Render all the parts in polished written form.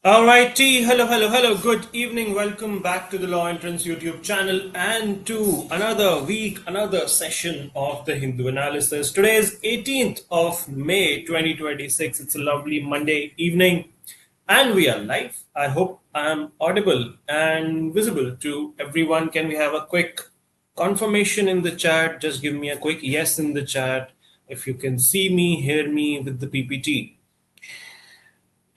Alrighty, hello. Good evening. Welcome back to the Law Entrance YouTube channel and to another week, another session of the Hindu analysis. Today is 18th of May 2026. It's a lovely Monday evening and we are live. I hope I am audible and visible to everyone. Can we have a quick confirmation in the chat? Just give me a quick yes in the chat if you can see me, hear me with the PPT.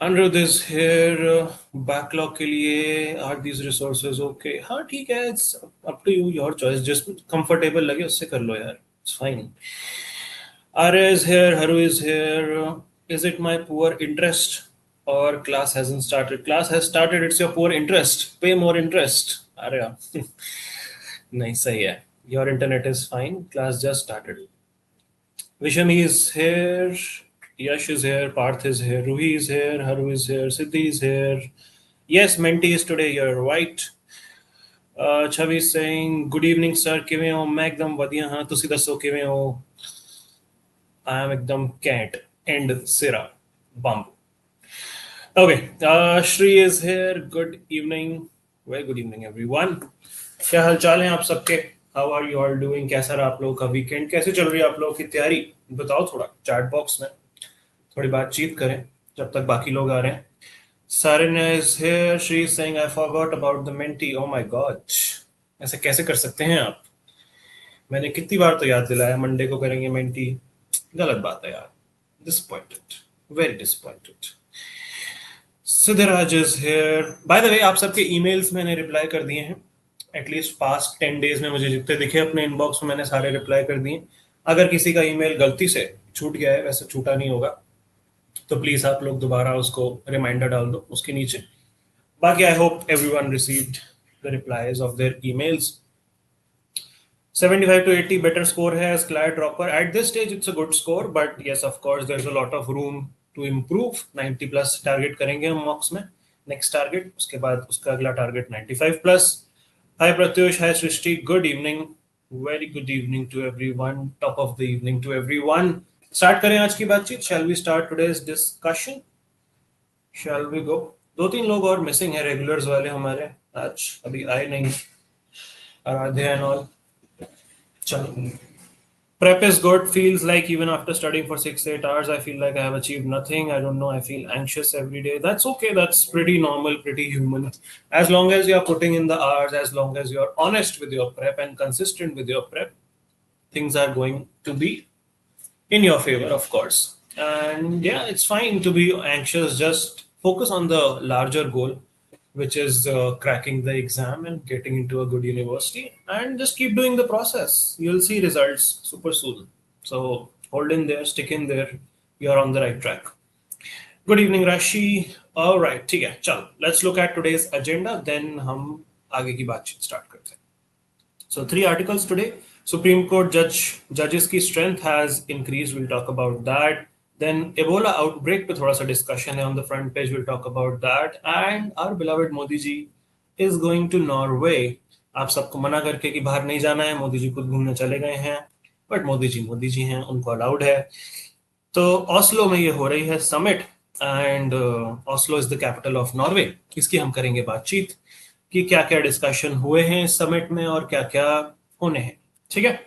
Under this here backlog के लिए are these resources okay? हाँ ठीक है, it's up to you, your choice. Just comfortable लगे उससे कर लो यार. It's fine. Arya is here, Haru is here. Is it my poor interest or class hasn't started? Class has started. It's your poor interest. Pay more interest, Arya. Nice, सही है. Your internet is fine. Class just started. Vishami is here. Yash is here, Parth is here, Ruhi is here, Haru is here, Siddhi is here. Yes, Menti is today, you're right. Chavi is saying, good evening sir, किवें हो? मैं एकदम वधिया हाँ, तुसी दसो किवें हो? I am एकदम cat and Sira bump. Okay, Shri is here, good evening. Very good evening everyone. क्या हालचाल हैं आप सबके? How are you all doing? कैसा रहा आप लोगों का वीकेंड? कैसे चल रही है आप लोगों की तैयारी? बताओ थोड़ा चैट बॉक्स में. थोड़ी बातचीत करें जब तक बाकी लोग आ रहे हैं. Sarina is here. She is saying I forgot about the Menti. Oh my God. ऐसे कैसे कर सकते हैं आप? मैंने कितनी बार तो याद दिलाया मंडे को करेंगे मेंटी. गलत बात है यार. Disappointed. Very disappointed. Siddharaj is here. By the way, आप सबके ईमेल्स मैंने रिप्लाई कर दिए हैं. एटलीस्ट पास्ट 10 डेज में मुझे जितने दिखे अपने इनबॉक्स में मैंने सारे रिप्लाई कर दिए. अगर किसी का ईमेल गलती से छूट गया है, वैसे छूटा नहीं होगा, तो प्लीज आप लोग दोबारा उसको रिमाइंडर डाल दो उसके नीचे. बाकी I hope everyone received the replies of their emails. 75 to 80 better score है as CLAT dropper. At this stage it's a good score, but yes of course there's a lot of room to improve. 90 plus target करेंगे हम मॉक्स में. Next target, उसके बाद उसका अगला target 95 plus. Hi Pratyush, hi Srishti, good evening. Very good evening to everyone. Top of the evening to everyone. Start करें आज की बातचीत. Shall we start today's discussion? Shall we go? 2-3 लोग और मिसिंग है रेगुलर्स वाले हमारे, आज अभी आए नहीं. Aaradhya and all. चलो. Prep is good. Feels like even after studying for 6-8 hours, I feel like I have achieved nothing. I don't know. I feel anxious every day. That's okay. That's pretty normal, pretty human. As long as you're putting in the hours, as long as you're honest with your prep and consistent with your prep, things are going to be in your favor, of course. And yeah, it's fine to be anxious. Just focus on the larger goal, which is cracking the exam and getting into a good university, and just keep doing the process. You'll see results super soon. So hold in there, stick in there. You're on the right track. Good evening, Rashi. All right, ठीक है, चलो. Let's look at today's agenda. Then हम आगे की बातचीत start करते हैं. So 3 articles today. Supreme Court judges की strength has increased. We'll talk about that. Then Ebola outbreak पे थोड़ा सा discussion है on the front page. We'll talk about that. And our beloved Modi ji is going to Norway. आप सबको मना करके कि बाहर नहीं जाना है, मोदी जी खुद घूमने चले गए हैं. बट मोदी जी हैं, उनको अलाउड है. तो ऑस्लो में ये हो रही है summit, and Oslo is the capital of Norway. इसकी हम करेंगे बातचीत कि क्या क्या डिस्कशन हुए हैं इस समिट में और क्या क्या होने हैं. ठीक है.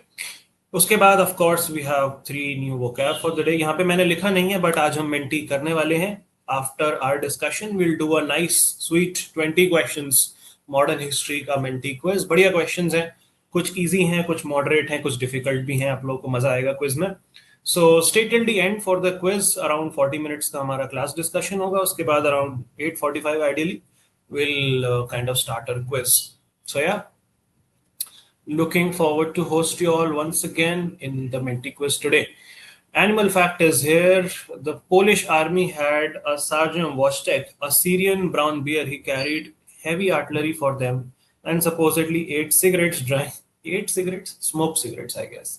उसके बाद of course we have 3 new vocab for the day. यहाँ पे मैंने लिखा नहीं है, बट आज हम मेंटी करने वाले हैं. After our discussion will do a nice sweet 20 questions modern history का मेंटी क्विज. बढ़िया क्वेश्चंस हैं, कुछ इजी हैं, कुछ मॉडरेट हैं, कुछ डिफिकल्ट भी हैं. आप लोगों को मजा आएगा क्विज में. So stay till the end for the quiz. Around 40 minutes का हमारा क्लास डिस्कशन होगा. उसके बाद around 8:45 ideally will kind of start our quiz. So yeah, looking forward to host you all once again in the Menti quiz today. Animal fact is here. The Polish army had a Sergeant Wojtek, a Syrian brown bear. He carried heavy artillery for them and supposedly ate cigarettes, smoked cigarettes, I guess.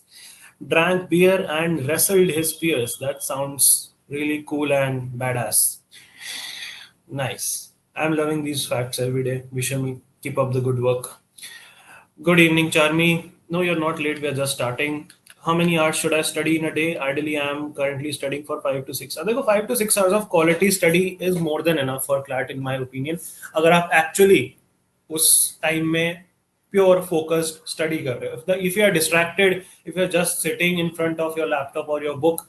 Drank beer and wrestled his peers. That sounds really cool and badass. Nice. I'm loving these facts every day. Vishami, keep up the good work. Good evening, Charmi. No, you're not late. We are just starting. how many hours should I study in a day? Ideally, I am currently studying for 5 to 6 hours. देखो 5 to 6 hours of quality study is more than enough for CLAT in my opinion. अगर आप actually उस time में pure focused study कर रहे हो, if you are distracted, if you are just sitting in front of your laptop or your book,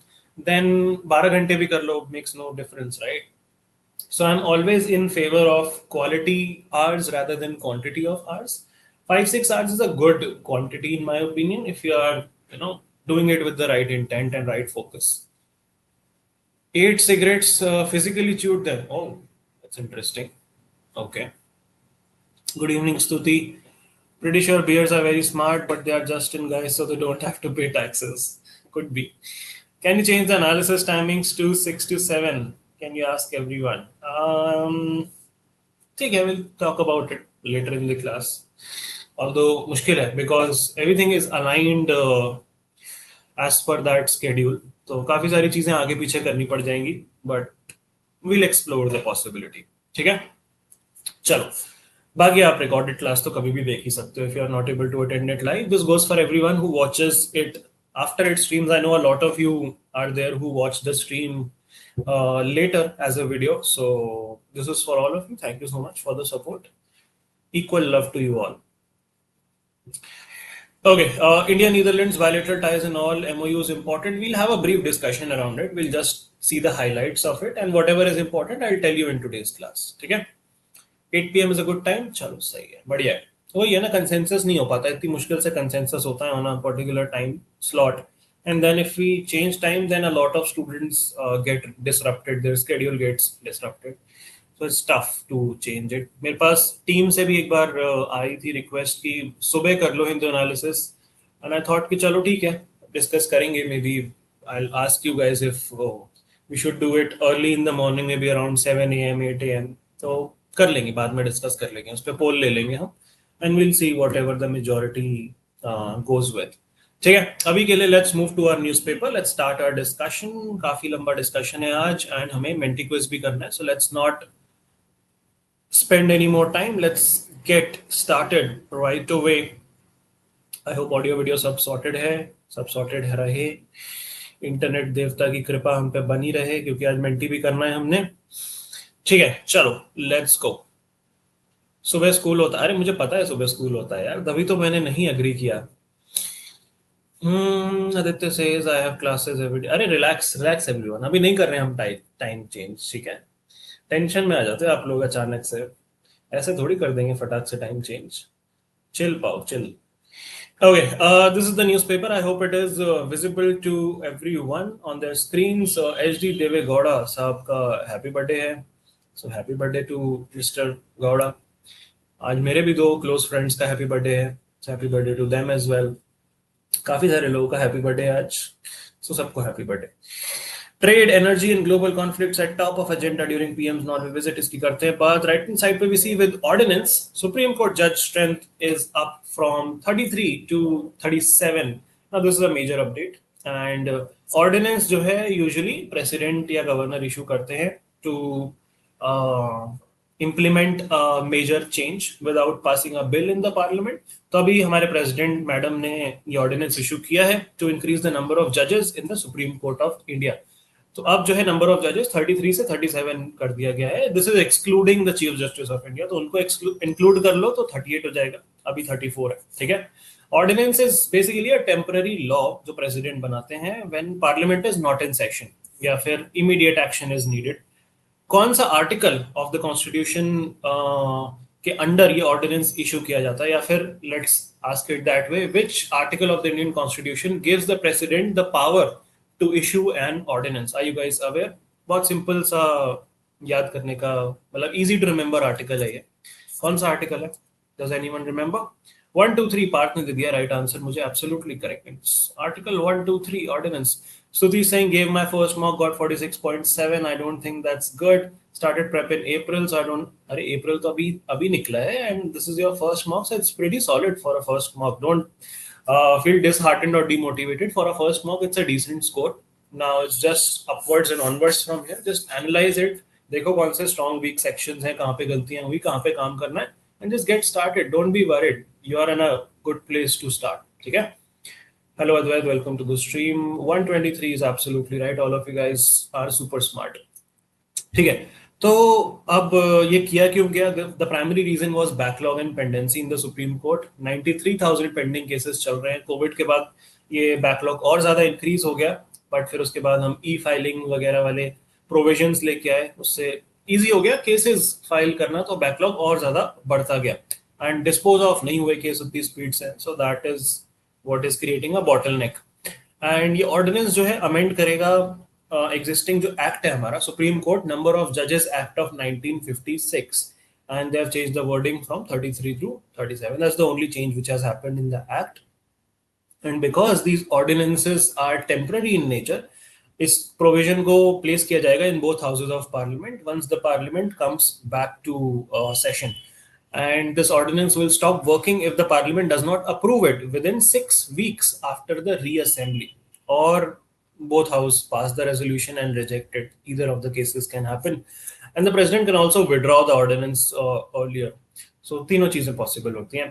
then 12 घंटे भी कर लो, makes no difference, right? So I'm always in favor of quality hours rather than quantity of hours. 5-6 hours is a good quantity in my opinion if you are, doing it with the right intent and right focus. 8 cigarettes physically chewed them. Oh, that's interesting. Okay. Good evening, Stuti. Pretty sure bears are very smart, but they are just in guys, so they don't have to pay taxes. Could be. Can you change the analysis timings to 6 to 7? Can you ask everyone? ठीक है, we'll talk about it later in the class. Although मुश्किल है because everything is aligned as per that schedule. तो काफी सारी चीजें आगे पीछे करनी पड़ जाएंगी, but we'll explore the possibility. ठीक है, चलो. बाकी आप रिकॉर्डेड क्लास तो कभी भी देख ही सकते हो if you are not able to attend it live. This goes for everyone who watches it after it streams. I know a lot of you are there who watch the stream later as a video. So this is for all of you. Thank you so much for the support. Equal love to you all. Okay, India, Netherlands, bilateral ties and all, MOU is important. We'll have a brief discussion around it. We'll just see the highlights of it and whatever is important, I'll tell you in today's class. ठीक है? 8 PM is a good time. चलो सही है, बढ़िया है. वही है ना, कंसेंसस नहीं हो पाता, इतनी मुश्किल से कंसेंसस होता है on a particular time slot. And then if we change time, then a lot of students get disrupted, their schedule gets disrupted. So it's tough to change it. मेरे पास टीम से भी एक बार आई थी रिक्वेस्ट कि सुबह कर लो Hindu analysis, and I thought कि चलो ठीक है, डिस्कस करेंगे. Maybe I'll ask you guys if we should do it early in the morning, maybe around 7 AM, 8 AM. तो कर लेंगे, बाद में डिस्कस कर लेंगे, उस पर पोल ले लेंगे हम, and we'll see whatever the majority goes with. ठीक है, अभी के लिए let's move to our newspaper. Let's start our discussion. काफी लंबा डिस्कशन है आज एंड हमें मेंटी क्विज भी करना है, so let's not spend any more time. Let's get started right away. I hope audio video सब sorted है रहे. इंटरनेट देवता की कृपा हम पे बनी रहे क्योंकि आज मेंटी भी करना है हमने. ठीक है, चलो लेट्स गो. सुबह स्कूल होता है? अरे मुझे पता है सुबह स्कूल होता है यार, तभी तो मैंने नहीं अग्री किया. Aditya says I have classes every day. अरे रिलैक्स एवरीवन, अभी नहीं कर रहे हम टाइम चेंज. ठीक है, टेंशन में आ जाते हैं आप लोग अचानक से, ऐसे थोड़ी कर देंगे फटाक से टाइम चेंज. चिल पाओ, chill. Okay, this is the newspaper. I hope it is visible to everyone on their screens. HD Deve Gowda साहब का हैप्पी बर्थडे है, so happy birthday to Mr. Gowda. आज मेरे भी 2 क्लोज फ्रेंड्स का happy birthday है, so happy birthday to them as well. काफी सारे लोगों का हैप्पी बर्थडे है आज, so सबको happy birthday. Trade, energy and global conflicts at top of agenda during PM's Norway visit. इसकी करते हैं बात. Right hand side पे we see with ordinance, Supreme Court judge strength is up from 33 to 37. Now this is a major update. And ordinance जो है usually president या governor issue करते हैं to implement a major change without passing a bill in the parliament. तो अभी हमारे president madam ने ये ordinance issue किया है to increase the number of judges in the Supreme Court of India. तो अब जो है नंबर ऑफ जजेस 33 से 37 कर दिया गया है. This is excluding the chief justice of India, तो उनको इंक्लूड कर लो तो 38 हो जाएगा, अभी 34 है. ठीक है, ordinance is basically a temporary law जो प्रेसिडेंट बनाते हैं when parliament is not in session या फिर इमीडिएट एक्शन इज नीडेड. कौन सा आर्टिकल ऑफ द कॉन्स्टिट्यूशन के अंडर ये ऑर्डिनेंस इशू किया जाता है, या फिर let's ask it that way, which article of the Indian constitution gives the president the power to issue an ordinance? Are you guys aware? बहुत simple सा याद करने का, मतलब easy to remember आर्टिकल है ये. कौन सा आर्टिकल है? Does anyone remember? 1, 2, 3 पार्थ ने दे दिया राइट आंसर मुझे, absolutely correct. It's article 1, 2, 3 ordinance. Stuti saying gave my first mock, got 46.7. I don't think that's good. Started prep in April, so I don't. अरे April तो अभी निकला है and this is your first mock, so it's pretty solid for a first mock. Don't feel disheartened or demotivated. For a first mock, it's a decent score. Now it's just upwards and onwards from here. Just analyze it. देखो कौन से strong weak sections हैं, कहाँ पे गलतियाँ हुई, कहाँ पे काम करना है, and just get started. Don't be worried. You are in a good place to start. ठीक है? Hello Advait, welcome to the stream. 123 is absolutely right. All of you guys are super smart. ठीक है. तो अब ये किया क्यों गया? The primary reason was backlog and pendency in the Supreme Court. 93,000 pending cases चल रहे हैं. कोविड के बाद ये बैकलॉग और ज्यादा इंक्रीज हो गया, बट फिर उसके बाद हम ई फाइलिंग वगैरह वाले प्रोविजंस लेके आए, उससे इजी हो गया केसेस फाइल करना, तो बैकलॉग और ज्यादा बढ़ता गया एंड डिस्पोज ऑफ नहीं हुए केस उतनी स्पीड से. सो that is what is creating a bottleneck. And ये ऑर्डिनेंस जो है अमेंड करेगा एग्जिस्टिंग जो एक्ट है हमारा, सुप्रीम कोर्ट नंबर ऑफ जजेस act of 1956, and they have changed the wording from 33 to 37. That's the only change which has happened in the act. And because these ordinances are temporary in nature, इस provision को place किया जाएगा in both houses of parliament once the parliament comes back to session. And this ordinance will stop working if the parliament does not approve it within 6 weeks after the reassembly, or both house pass the resolution and reject it. Either of the cases can happen, and the president can also withdraw the ordinance earlier. So तीनों चीजें possible होती हैं.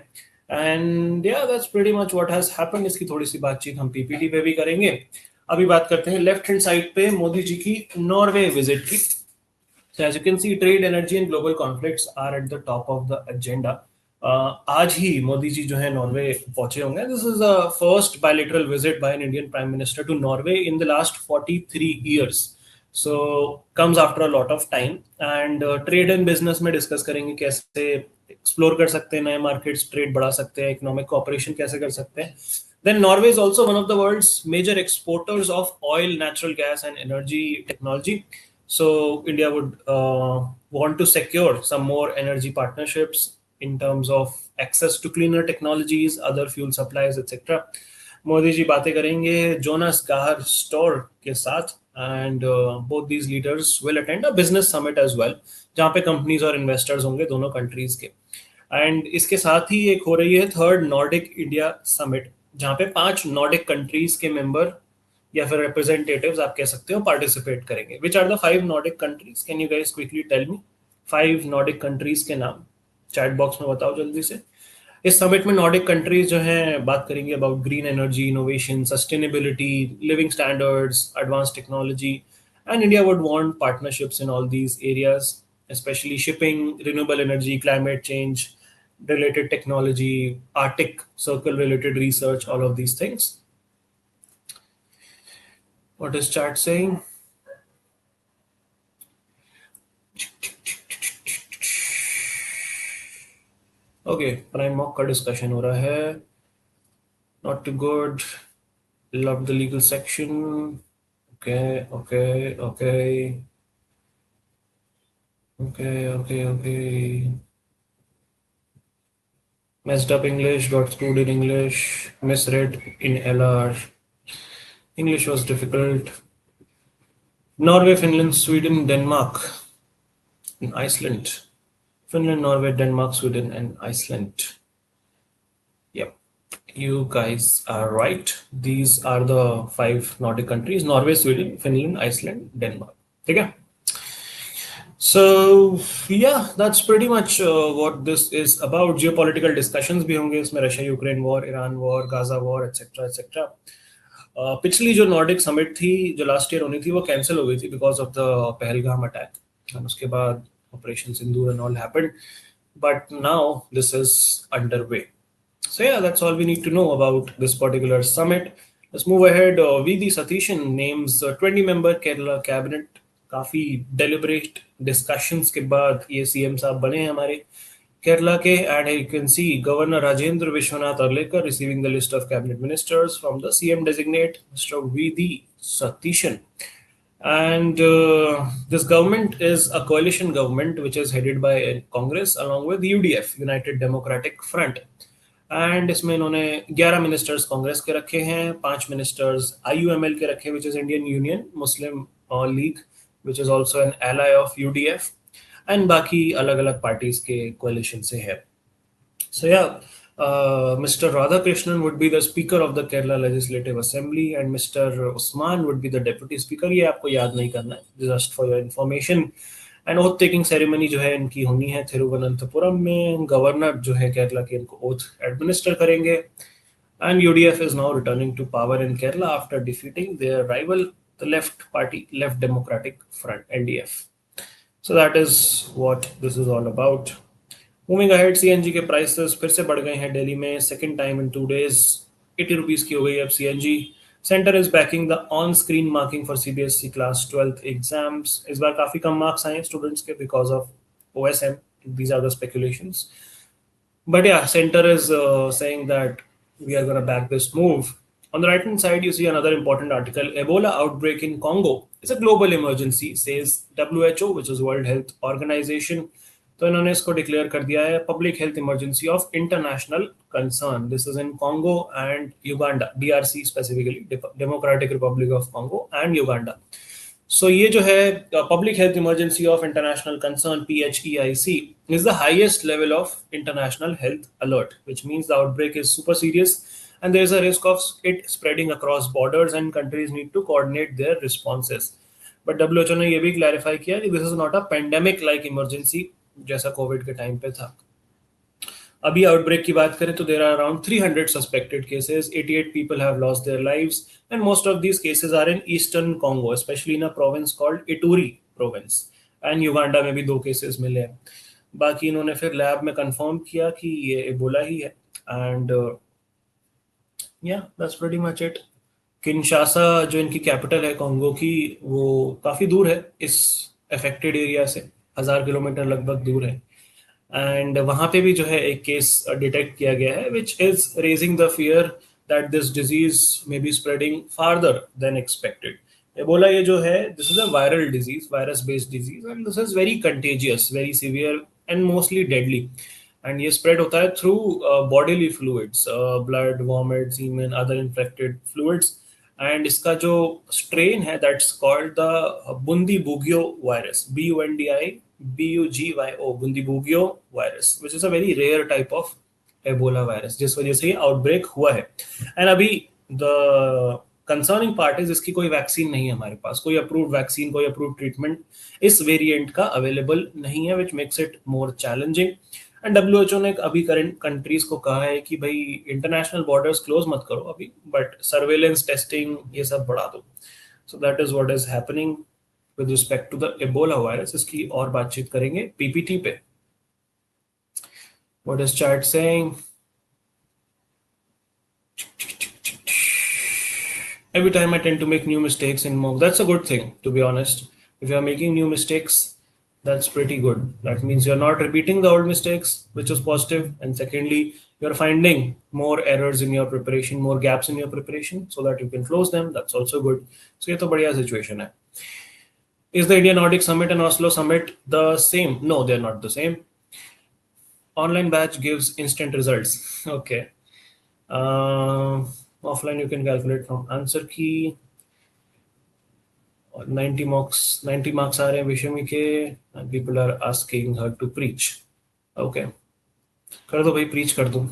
And yeah, that's pretty much what has happened. इसकी थोड़ी सी बातचीत हम PPT पे भी करेंगे. अभी बात करते हैं लेफ्ट हैंड साइड पे मोदी जी की नॉर्वे विजिट की. So as you can see, trade, energy and global conflicts are at the top of the agenda. आज ही मोदी जी जो है नॉर्वे पहुंचे होंगे. This is the first bilateral visit by an Indian Prime Minister to Norway in the last 43 years. So comes after a lot of time. And trade and business में discuss करेंगे कैसे explore कर सकते हैं नए markets, trade बढ़ा सकते हैं, इकोनॉमिक कोऑपरेशन कैसे कर सकते हैं. Then Norway is also one of the world's major exporters of oil, natural gas and energy technology. So India would want to secure some more energy partnerships in terms of access to cleaner technologies, other fuel supplies, etc. Modi ji बातें करेंगे Jonas गाहर store के साथ, and both these leaders will attend a business summit as well, जहाँ पे companies और investors होंगे दोनों countries के. एंड इसके साथ ही एक हो रही है थर्ड नॉर्डिक इंडिया समिट, जहाँ पे 5 नॉर्डिक कंट्रीज के मेंबर या फिर रिप्रेजेंटेटिव्स आप कह सकते हो पार्टिसिपेट करेंगे. Which are the 5 Nordic countries? Can you guys quickly tell me 5 Nordic countries के नाम चैट बॉक्स में बताओ जल्दी से. इस समिट में नॉर्डिक कंट्रीज जो हैं बात करेंगे about green energy, innovation, sustainability, living standards, advance technology, and India would want partnerships in all these areas, especially shipping, renewable energy, climate change related technology, Arctic Circle related research, all of these things. What is chat saying? Okay, prime mock का discussion हो रहा है. Not too good. Love the legal section. Okay. Messed up English, got screwed in English, misread in LR. English was difficult. Norway, Finland, Sweden, Denmark, and Iceland. Finland, Norway, Denmark, Sweden, and Iceland. Yep, you guys are right. These are the 5 Nordic countries: Norway, Sweden, Finland, Iceland, Denmark. Okay. So yeah, that's pretty much what this is about. Geopolitical discussions भी होंगे इसमें, Russia Ukraine war, Iran war, Gaza war, etcetera etcetera. पिछली जो Nordic summit थी जो last year होनी थी वो कैंसिल हो गई थी because of the Pahalgam attack, and उसके बाद operation Sindoor and all happened, but now this is underway. So yeah, that's all we need to know about this particular summit. Let's move ahead. V.D. Satishan names 20-member Kerala cabinet. काफी deliberate discussions के बाद ये CM साहब बने हैं हमारे केरला के. And you can see governor Rajendra Vishwanath Arlekar receiving the list of cabinet ministers from the CM designate mister VD. Satheesan. And this government is a coalition government which is headed by Congress along with UDF, United Democratic Front. And इसमें इन्होंने 11 ministers Congress के रखे हैं, 5 ministers IUML के रखे, which is Indian Union Muslim League, which is also an ally of UDF, and बाकी अलग अलग पार्टीज के कोalition से है. So yeah, Mr. Radhakrishnan would be the speaker of the Kerala Legislative Assembly and Mr. Usman would be the deputy speaker. ये आपको याद नहीं करना है, just for your information. And oath taking ceremony जो है इनकी होनी है थिरुवनंतपुरम में. गवर्नर जो है केरला के इनको ओथ एडमिनिस्टर करेंगे. And UDF is now returning to power in Kerala after defeating their rival, the left party, Left Democratic Front, LDF. So that is what this is all about. Moving ahead CNG के prices फिर से बढ़ गए हैं दिल्ली में second time in 2 days 80 rupees की हो गई अब CNG centre is backing the on screen marking for CBSE class 12th exams इस बार काफी कम मार्क्स आए हैं स्टूडेंट्स के because of OSM these are the speculations but yeah, center is saying that we are going to back this move. On the right hand side, you see another important article. Ebola outbreak in Congo is a global emergency, says WHO, which is World Health Organization. तो इन्होंने इसको declare कर दिया है public health emergency of international concern. This is in Congo and Uganda, DRC specifically, democratic Republic of Congo and Uganda. So ये जो है Public Health Emergency of International Concern PHEIC is the highest level of international health alert, which means the outbreak is super serious and there is a risk of it spreading across borders and countries need to coordinate their responses. But WHO ने ये भी clarify किया कि this is not a pandemic like emergency जैसा covid के time पे था. अभी आउटब्रेक की बात करें तो there are around 300 suspected cases, 88 people have lost their lives and most of these cases are in eastern Congo, especially in a province called Ituri province, and Uganda में भी 2 केसेस मिले हैं. बाकी इन्होंने फिर लैब में कंफर्म किया कि ये एबोला ही है एंड या that's pretty much it. Kinshasa जो इनकी कैपिटल है कॉन्गो की, वो काफी दूर है इस अफेक्टेड एरिया से, 1000 किलोमीटर लगभग दूर है. एंड वहां पे भी जो है एक केस डिटेक्ट किया गया है which is raising the fear that this disease may be spreading farther than expected. Ebola ये जो है this is a viral disease, virus based disease and this is very contagious, very severe and mostly deadly. And ये spread होता है through bodily fluids, blood, vomit, semen, other infected fluids. And इसका जो strain है that's called the Bundibugyo virus, BUNDIBUGYO, Bundibugyo virus, which is a very rare type of Ebola virus, जिस वजह से ये आउटब्रेक हुआ है. एंड अभी द कंसर्निंग पार्ट इज इसकी कोई वैक्सीन नहीं है हमारे पास, कोई अप्रूव्ड वैक्सीन, कोई अप्रूव्ड ट्रीटमेंट इस वेरिएंट का अवेलेबल नहीं है, which makes it more challenging. And WHO ने अभी करंट कंट्रीज को कहा है कि भाई इंटरनेशनल बॉर्डर्स क्लोज मत करो अभी, बट सर्वेलेंस, टेस्टिंग ये सब बढ़ा दो. So that is what is happening with respect to the Ebola virus. इसकी और बातचीत करेंगे पीपीटी पे. What is chat saying? Every time I tend to make new mistakes in mock. That's a good thing, to be honest. If you are making new mistakes, that's pretty good. That means you're not repeating the old mistakes, which is positive. And secondly, you're finding more errors in your preparation, more gaps in your preparation, so that you can close them. That's also good. So ये तो बढ़िया situation है. Is the India Nordic Summit and Oslo Summit the same? No, they're not the same. Online batch gives instant results. Okay. Offline you can calculate from answer key. 90 marks are in Vishami ke, and people are asking her to preach. Okay. Kar do bhai, preach kar do.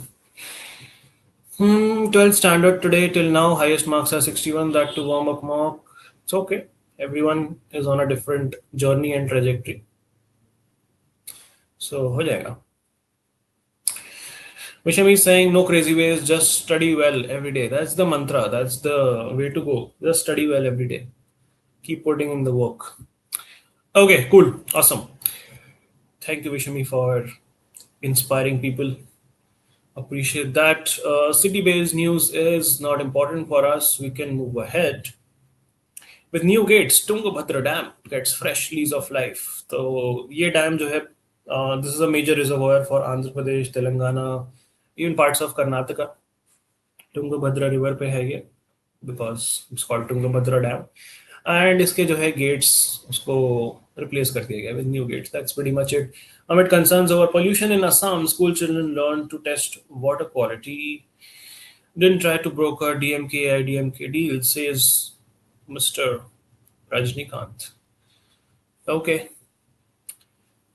12th standard today till now, highest marks are 61, that to warm up mock. It's okay. Everyone is on a different journey and trajectory. So ho jayega. Vishami is saying no crazy ways, just study well every day. That's the mantra. That's the way to go. Just study well every day. Keep putting in the work. Okay, cool. Awesome. Thank you, Vishami, for inspiring people. Appreciate that. City-based news is not important for us. We can move ahead. With new gates, Tungabhadra Dam gets fresh lease of life. So, ये dam जो है, this is a major reservoir for Andhra Pradesh, Telangana, even parts of Karnataka. Tungabhadra river पे है ये, because it's called Tungabhadra Dam. And इसके जो है gates उसको replace कर दिया गया with new gates. That's pretty much it. Amid concerns over pollution in Assam, school children learn to test water quality. Didn't try to broker DMK IDMK deal, says Mr. Rajnikant. Okay.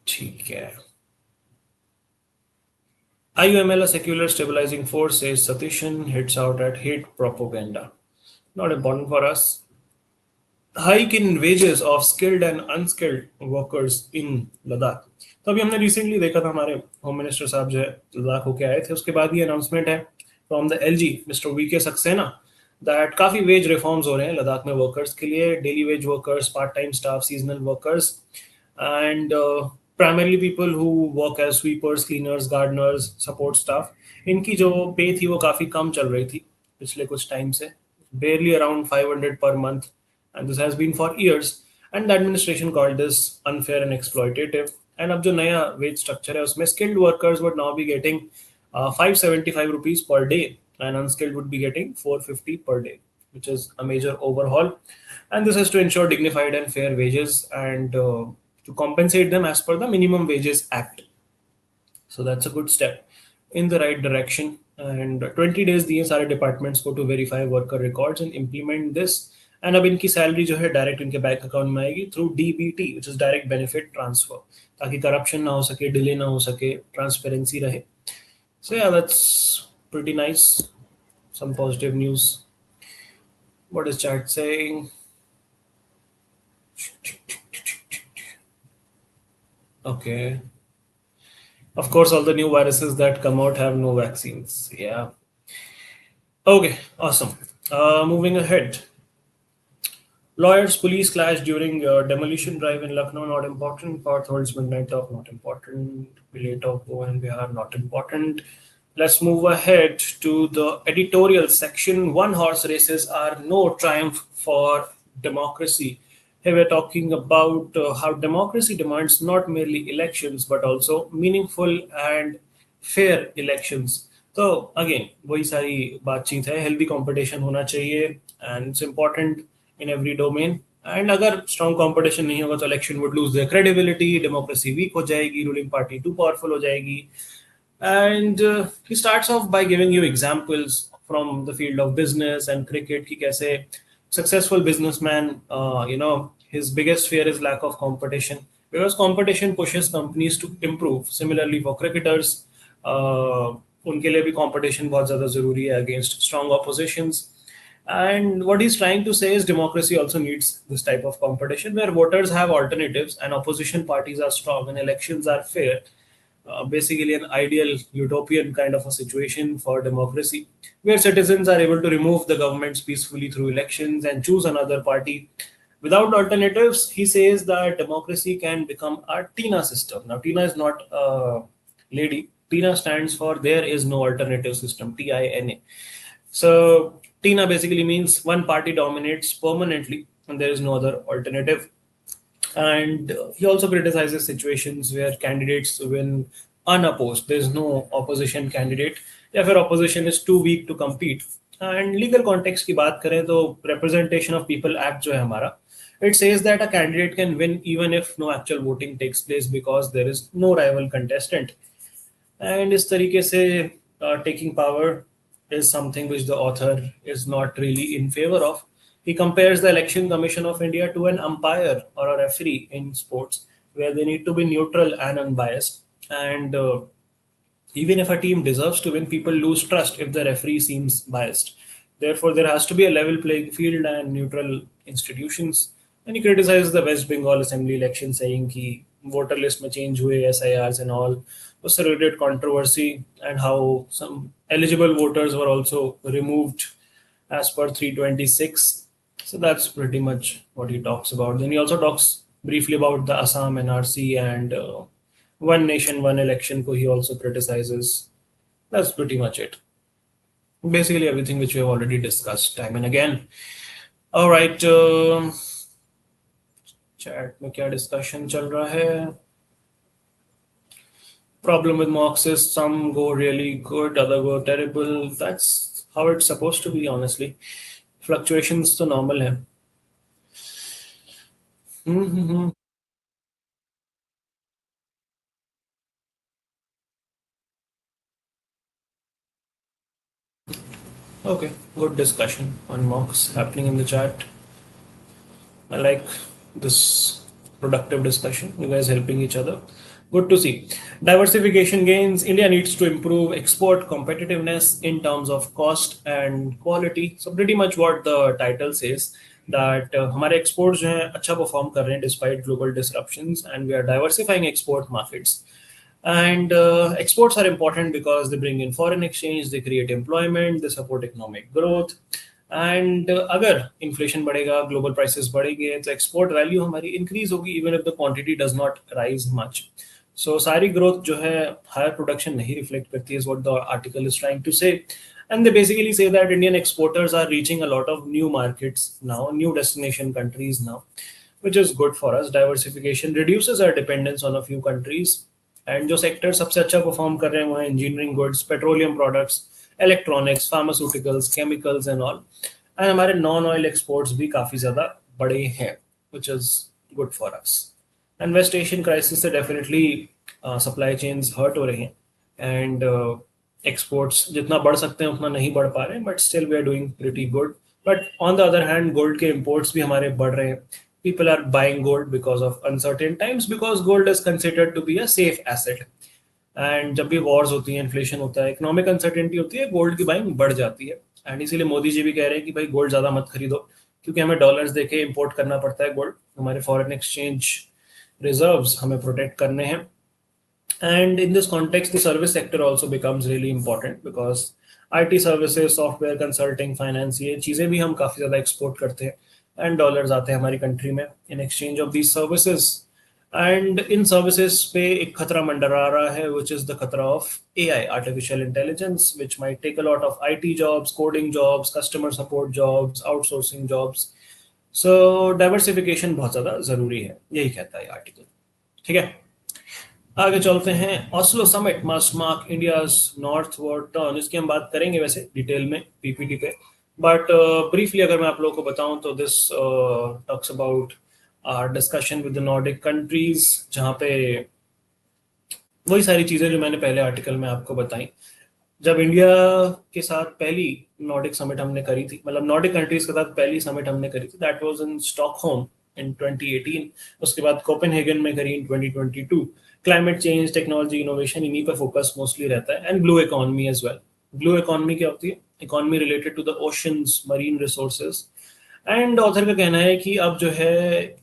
ठीक है. IUML, a secular stabilizing force, says Satishan, hits out at hate propaganda. Not important for us. Hike in wages of skilled and unskilled workers in Ladakh. तो अभी हमने recently देखा था, हमारे home minister साहब जो है लद्दाख होके आए थे, उसके बाद ही अनाउंसमेंट है from the LG mister VK Saxena that काफ़ी वेज रिफॉर्म्स हो रहे हैं लद्दाख में वर्कर्स के लिए, daily wage workers, part time staff, seasonal workers and primarily people who work as sweepers, cleaners, gardeners, support staff. इनकी जो पे थी वो काफ़ी कम चल रही थी पिछले कुछ टाइम से, barely around 500 per month, and this has been for years. And the administration called this unfair and exploitative. And अब जो नया wage structure है उसमें skilled workers would now be getting 575 rupees per day, and unskilled would be getting 450 per day, which is a major overhaul. And this is to ensure dignified and fair wages and to compensate them as per the Minimum Wages Act. So that's a good step in the right direction. And 20 days दिए सारे departments को to verify worker records and implement this. And अब इनकी salary जो है direct इनके bank account में आएगी through DBT, which is direct benefit transfer, ताकि करप्शन ना हो सके, डिले ना हो सके, ट्रांसपेरेंसी रहे. So yeah that's pretty nice. Some positive news. What is chat saying? Okay. Of course, all the new viruses that come out have no vaccines. Yeah. Okay, awesome. Moving ahead. Lawyers, police clash during demolition drive in Lucknow, not important. Perth holds midnight talk, not important. Bilay talk, Goa and Bihar, not important. Let's move ahead to the editorial section. One horse races are no triumph for democracy. Here we're talking about how democracy demands not merely elections but also meaningful and fair elections. तो again वही सारी बातचीत है, healthy competition होना चाहिए and it's important in every domain. And अगर strong competition नहीं होगा तो election would lose their credibility, democracy weak हो जाएगी, रूलिंग पार्टी टू पावरफुल हो जाएगी. And he starts off by giving you examples from the field of business and cricket, की कैसे successful businessman, his biggest fear is lack of competition because competition pushes companies to improve. Similarly for cricketers, उनके लिए भी competition बहुत ज़्यादा ज़रूरी है against strong oppositions. And what he's trying to say is democracy also needs this type of competition where voters have alternatives and opposition parties are strong and elections are fair. Basically an ideal utopian kind of a situation for democracy where citizens are able to remove the governments peacefully through elections and choose another party without alternatives. He says that democracy can become a TINA system. Now TINA is not a lady. TINA stands for there is no alternative system, TINA. So TINA basically means one party dominates permanently and there is no other alternative. And he also criticizes situations where candidates win unopposed. There's no opposition candidate. या फिर opposition is too weak to compete. And legal context की बात करें तो representation of people act जो है हमारा, it says that a candidate can win even if no actual voting takes place because there is no rival contestant. And इस तरीके से taking power is something which the author is not really in favor of. He compares the Election Commission of India to an umpire or a referee in sports where they need to be neutral and unbiased. And even if a team deserves to win, people lose trust if the referee seems biased. Therefore, there has to be a level playing field and neutral institutions. And he criticizes the West Bengal Assembly election, saying that voter list में change हुए, SIRs and all, was a related controversy, and how some eligible voters were also removed as per 326. So that's pretty much what he talks about. Then he also talks briefly about the Assam NRC and one nation, one election ko he also criticizes. That's pretty much it. Basically everything which we have already discussed time and again. All right. Chat में क्या discussion चल रहा है? Problem with mocks is some go really good, other go terrible. That's how it's supposed to be, honestly. Fluctuations तो normal है. Okay, good discussion on mocks happening in the chat. I like this productive discussion. You guys helping each other. Good to see. Diversification gains. India needs to improve export competitiveness in terms of cost and quality. So pretty much what the title says, that हमारे exports जो हैं अच्छा perform कर रहे हैं despite global disruptions, and we are diversifying export markets. And exports are important because they bring in foreign exchange, they create employment, they support economic growth. And अगर inflation बढ़ेगा, global prices बढ़ेंगे, तो export value हमारी increase होगी even if the quantity does not rise much. So सारी growth जो है higher production नहीं रिफ्लेक्ट करती है, is what the article is trying to say. And they basically say that Indian exporters are reaching a lot of new markets now, new destination countries now, which is good for us. Diversification reduces our dependence on a few countries. And जो sector सबसे अच्छा perform कर रहे हैं वो है engineering goods, petroleum products, electronics, pharmaceuticals, chemicals and all. And हमारे non oil exports भी काफ़ी ज़्यादा बड़े हैं, which is good for us. And West Asian crisis से डेफिनेटली सप्लाई चेन्स हर्ट हो रही हैं, एंड एक्सपोर्ट्स जितना बढ़ सकते हैं उतना नहीं बढ़ पा रहे हैं, but still we are doing pretty good. But on the other hand gold के इम्पोर्ट्स भी हमारे बढ़ रहे हैं. People are buying gold because of uncertain times, because gold is considered to be a safe asset. And जब भी Wars होती हैं, इन्फ्लेशन होता है, इकोनॉमिक अनसर्टेनिटी होती है, गोल्ड की बाइंग बढ़ जाती है. एंड इसीलिए मोदी जी भी कह रहे हैं कि भाई गोल्ड ज़्यादा मत खरीदो, क्योंकि हमें डॉलर्स देके इंपोर्ट करना पड़ता है गोल्ड. हमारे फॉरेन एक्सचेंज रिजर्व्स हमें प्रोटेक्ट करने हैं. And in this context the service sector also becomes really important, because IT services, software, consulting, finance, ये चीज़ें भी हम काफ़ी ज़्यादा एक्सपोर्ट करते हैं, एंड डॉलर्स आते हैं हमारी कंट्री में in exchange of these services. And in services पे एक खतरा मंडरा रहा है, विच इज द खतरा of AI, artificial intelligence, which might take a lot of IT jobs, coding jobs, customer support jobs, outsourcing jobs. So diversification बहुत ज़्यादा ज़रूरी है, यही कहता है आर्टिकल. ठीक है, आगे चलते हैं. Oslo summit must mark India's northward turn. इसकी हम बात करेंगे वैसे डिटेल में PPT पे, बट ब्रीफली अगर मैं आप लोगों को बताऊं तो this talks about our discussion with the Nordic countries, जहाँ पे वही सारी चीज़ें जो मैंने पहले आर्टिकल में आपको बताई. जब इंडिया के साथ पहली नॉर्डिक समिट हमने करी थी, मतलब नॉर्डिक कंट्रीज के साथ पहली समिट हमने करी थी, that was in Stockholm in 2018. उसके बाद कोपेनहेगन में करी in 2022. Climate change, technology, innovation, इन्हीं पर फोकस मोस्टली रहता है, and blue economy as well. Blue economy क्या होती है? Economy related to the oceans, marine resources. And author का कहना है कि अब जो है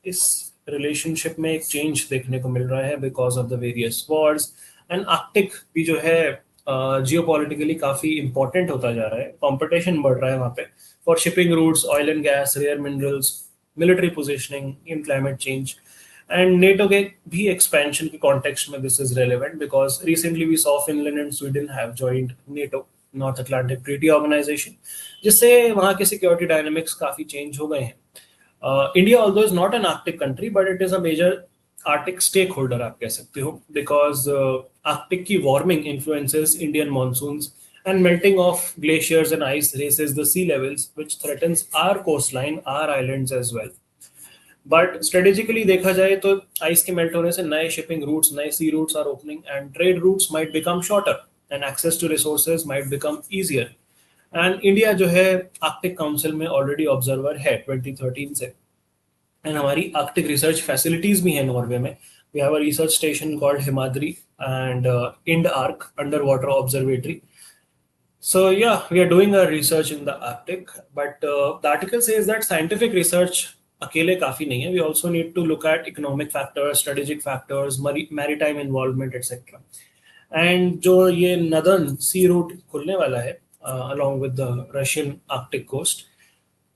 इस रिलेशनशिप में एक चेंज देखने को मिल रहा है because of the various Wars. And Arctic भी जो है जियोपॉलिटिकली काफ़ी इंपॉर्टेंट होता जा रहा है, कंपटीशन बढ़ रहा है वहाँ पे for shipping routes, oil and gas, rare minerals, military positioning in climate change. And NATO के भी एक्सपेंशन के कॉन्टेक्स्ट में this is relevant, because recently we saw Finland and Sweden have joined NATO, North Atlantic Treaty Organization, जिससे वहाँ के security dynamics काफ़ी change हो गए हैं. India although is not an Arctic country, but it is a major Arctic stakeholder, आप कह सकते हो, बिकॉज आर्कटिक की warming influences Indian monsoons, and melting of glaciers and ice raises the sea levels, which threatens our coastline, our islands as well. But strategically देखा जाए तो ice के melt होने से नए शिपिंग रूट्स, नए sea routes are opening, and trade routes might become shorter, and access to resources might become easier. And India जो है आर्कटिक काउंसिल में ऑलरेडी ऑब्जर्वर है 2013 से, एंड हमारी आर्कटिक रिसर्च फैसिलिटीज भी हैं नॉर्वे में. We have a research station called Himadri and IndARC underwater observatory. So yeah, we are doing our research in the Arctic, but the article says that scientific research अकेले काफी नहीं है. We also need to look at economic factors, strategic factors, maritime involvement, etc. And जो ये northern sea route खुलने वाला है along with the Russian Arctic coast,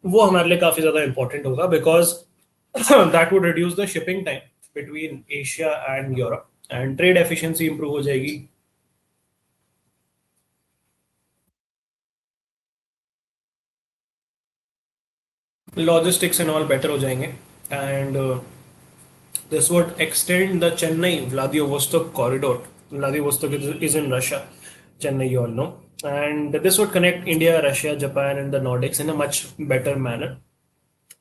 वो हमारे लिए काफी ज्यादा important होगा, because that would reduce the shipping time between Asia and Europe, and trade efficiency improve हो जाएगी. लॉजिस्टिक्स एंड ऑल बेटर हो जाएंगे, and this would extend the Chennai Vladivostok corridor. Vladivostok is in Russia, Chennai you all know, and this would connect India, Russia, Japan and the Nordics in a much better manner.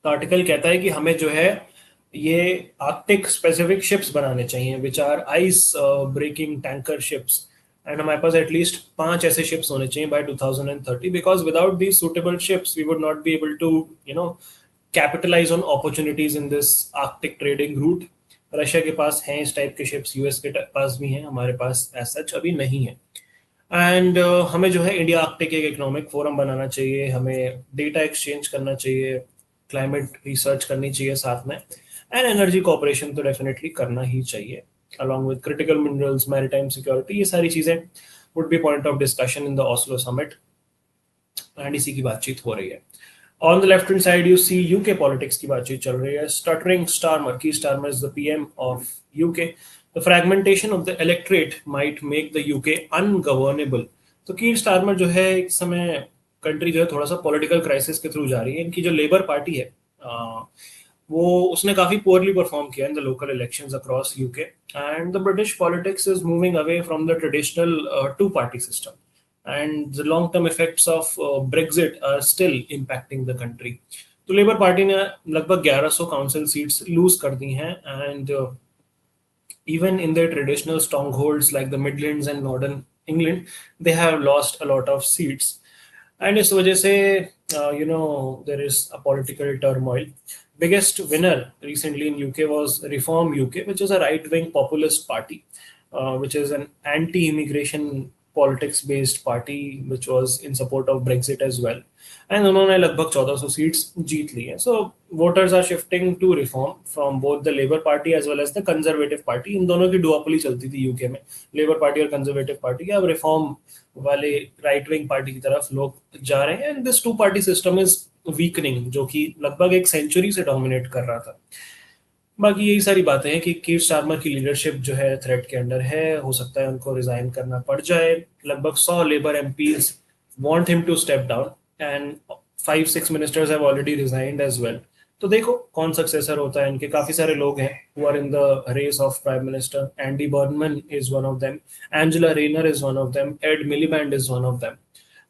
तो article कहता है कि हमें जो है ये आर्कटिक स्पेसिफिक शिप्स बनाने चाहिए, which are ice breaking tanker ships, and हमारे पास एटलीस्ट 5 ऐसे शिप्स होने चाहिए by 2030, because without these suitable ships we would not be able to capitalise on opportunities in this Arctic trading route. Russia के पास हैं इस टाइप के शिप्स, यूएस के पास भी हैं, हमारे पास एज सच अभी नहीं है. एंड हमें जो है इंडिया आर्कटिक एक इकोनॉमिक फोरम बनाना चाहिए, हमें डेटा एक्सचेंज करना चाहिए, क्लाइमेट रिसर्च करनी चाहिए साथ में, एंड एनर्जी कॉपरेशन तो डेफिनेटली करना ही चाहिए. along with critical minerals, maritime security, ये सारी चीजें would be point of discussion in the Oslo summit, and इसी की बातचीत हो रही है. On the left hand side, you see UK politics की बातचीत चल रही है. Stuttering Starmer, Keir Starmer is the PM of UK. The fragmentation of the electorate might make the UK ungovernable. तो कीर स्टारमर जो है इस समय कंट्री जो है थोड़ा सा पॉलिटिकल क्राइसिस के थ्रू जा रही है. इनकी जो लेबर पार्टी है वो उसने काफी पुअरली परफॉर्म किया in the local elections across UK, and the British politics is moving away from the traditional two party system, and the long term effects of Brexit are still impacting the country. तो labour party ने लगभग 1100 council seats loose कर दी हैं, and even in their traditional strongholds like the Midlands and Northern England, they have lost a lot of seats. And इस वजह से there is a political turmoil. Biggest winner recently in UK was Reform UK, which is a right-wing populist party, which is an anti-immigration politics based party which was in support of Brexit as well, and उन्होंने लगभग 1400 seats जीत ली हैं. So voters are shifting to reform from both the Labour Party as well as the Conservative Party. इन दोनों की duopoly चलती थी UK में, Labour Party और Conservative Party. अब रिफॉर्म वाले राइट विंग पार्टी की तरफ लोग जा रहे हैं, and this two party system is weakening, जो कि लगभग एक सेंचुरी से डोमिनेट कर रहा था. बाकी यही सारी बातें हैं कि कीर स्टारमर की लीडरशिप जो है थ्रेट के अंडर है, हो सकता है उनको रिजाइन करना पड़ जाए. लगभग 100 Labour MPs want him to step down, and 5-6 ministers have already resigned as well. तो देखो कौन सक्सेसर होता है इनके. काफी सारे लोग हैं who are in the race of prime minister. Andy Burnham is one of them, Angela Rayner is one of them, Ed Miliband is one of them.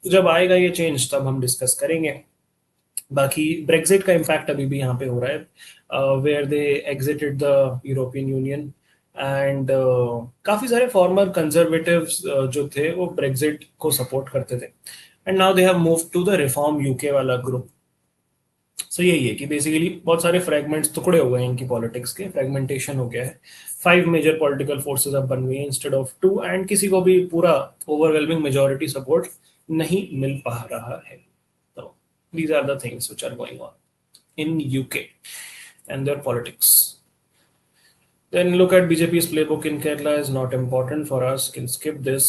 तो जब आएगा ये चेंज तब हम डिस्कस करेंगे. बाकी ब्रेक्जिट का इम्पैक्ट अभी भी यहाँ पे हो रहा है, where they exited the European Union, and काफी सारे फॉर्मर कंजर्वेटिव्स जो थे वो ब्रेक्जिट को सपोर्ट करते थे, and now they have moved to the Reform UK वाला ग्रुप. सो यही है कि बेसिकली बहुत सारे फ्रेगमेंट्स टुकड़े हो गए हैं इनकी पॉलिटिक्स के, फ्रेगमेंटेशन हो गया है. 5 मेजर पॉलिटिकल फोर्सेस अब बन गई हैं इंस्टेड ऑफ 2, एंड किसी को भी पूरा ओवरवेलमिंग मेजॉरिटी सपोर्ट नहीं मिल पा रहा है. These are the things which are going on in UK and their politics. Then look at BJP's playbook in Kerala is not important for us. Can skip this.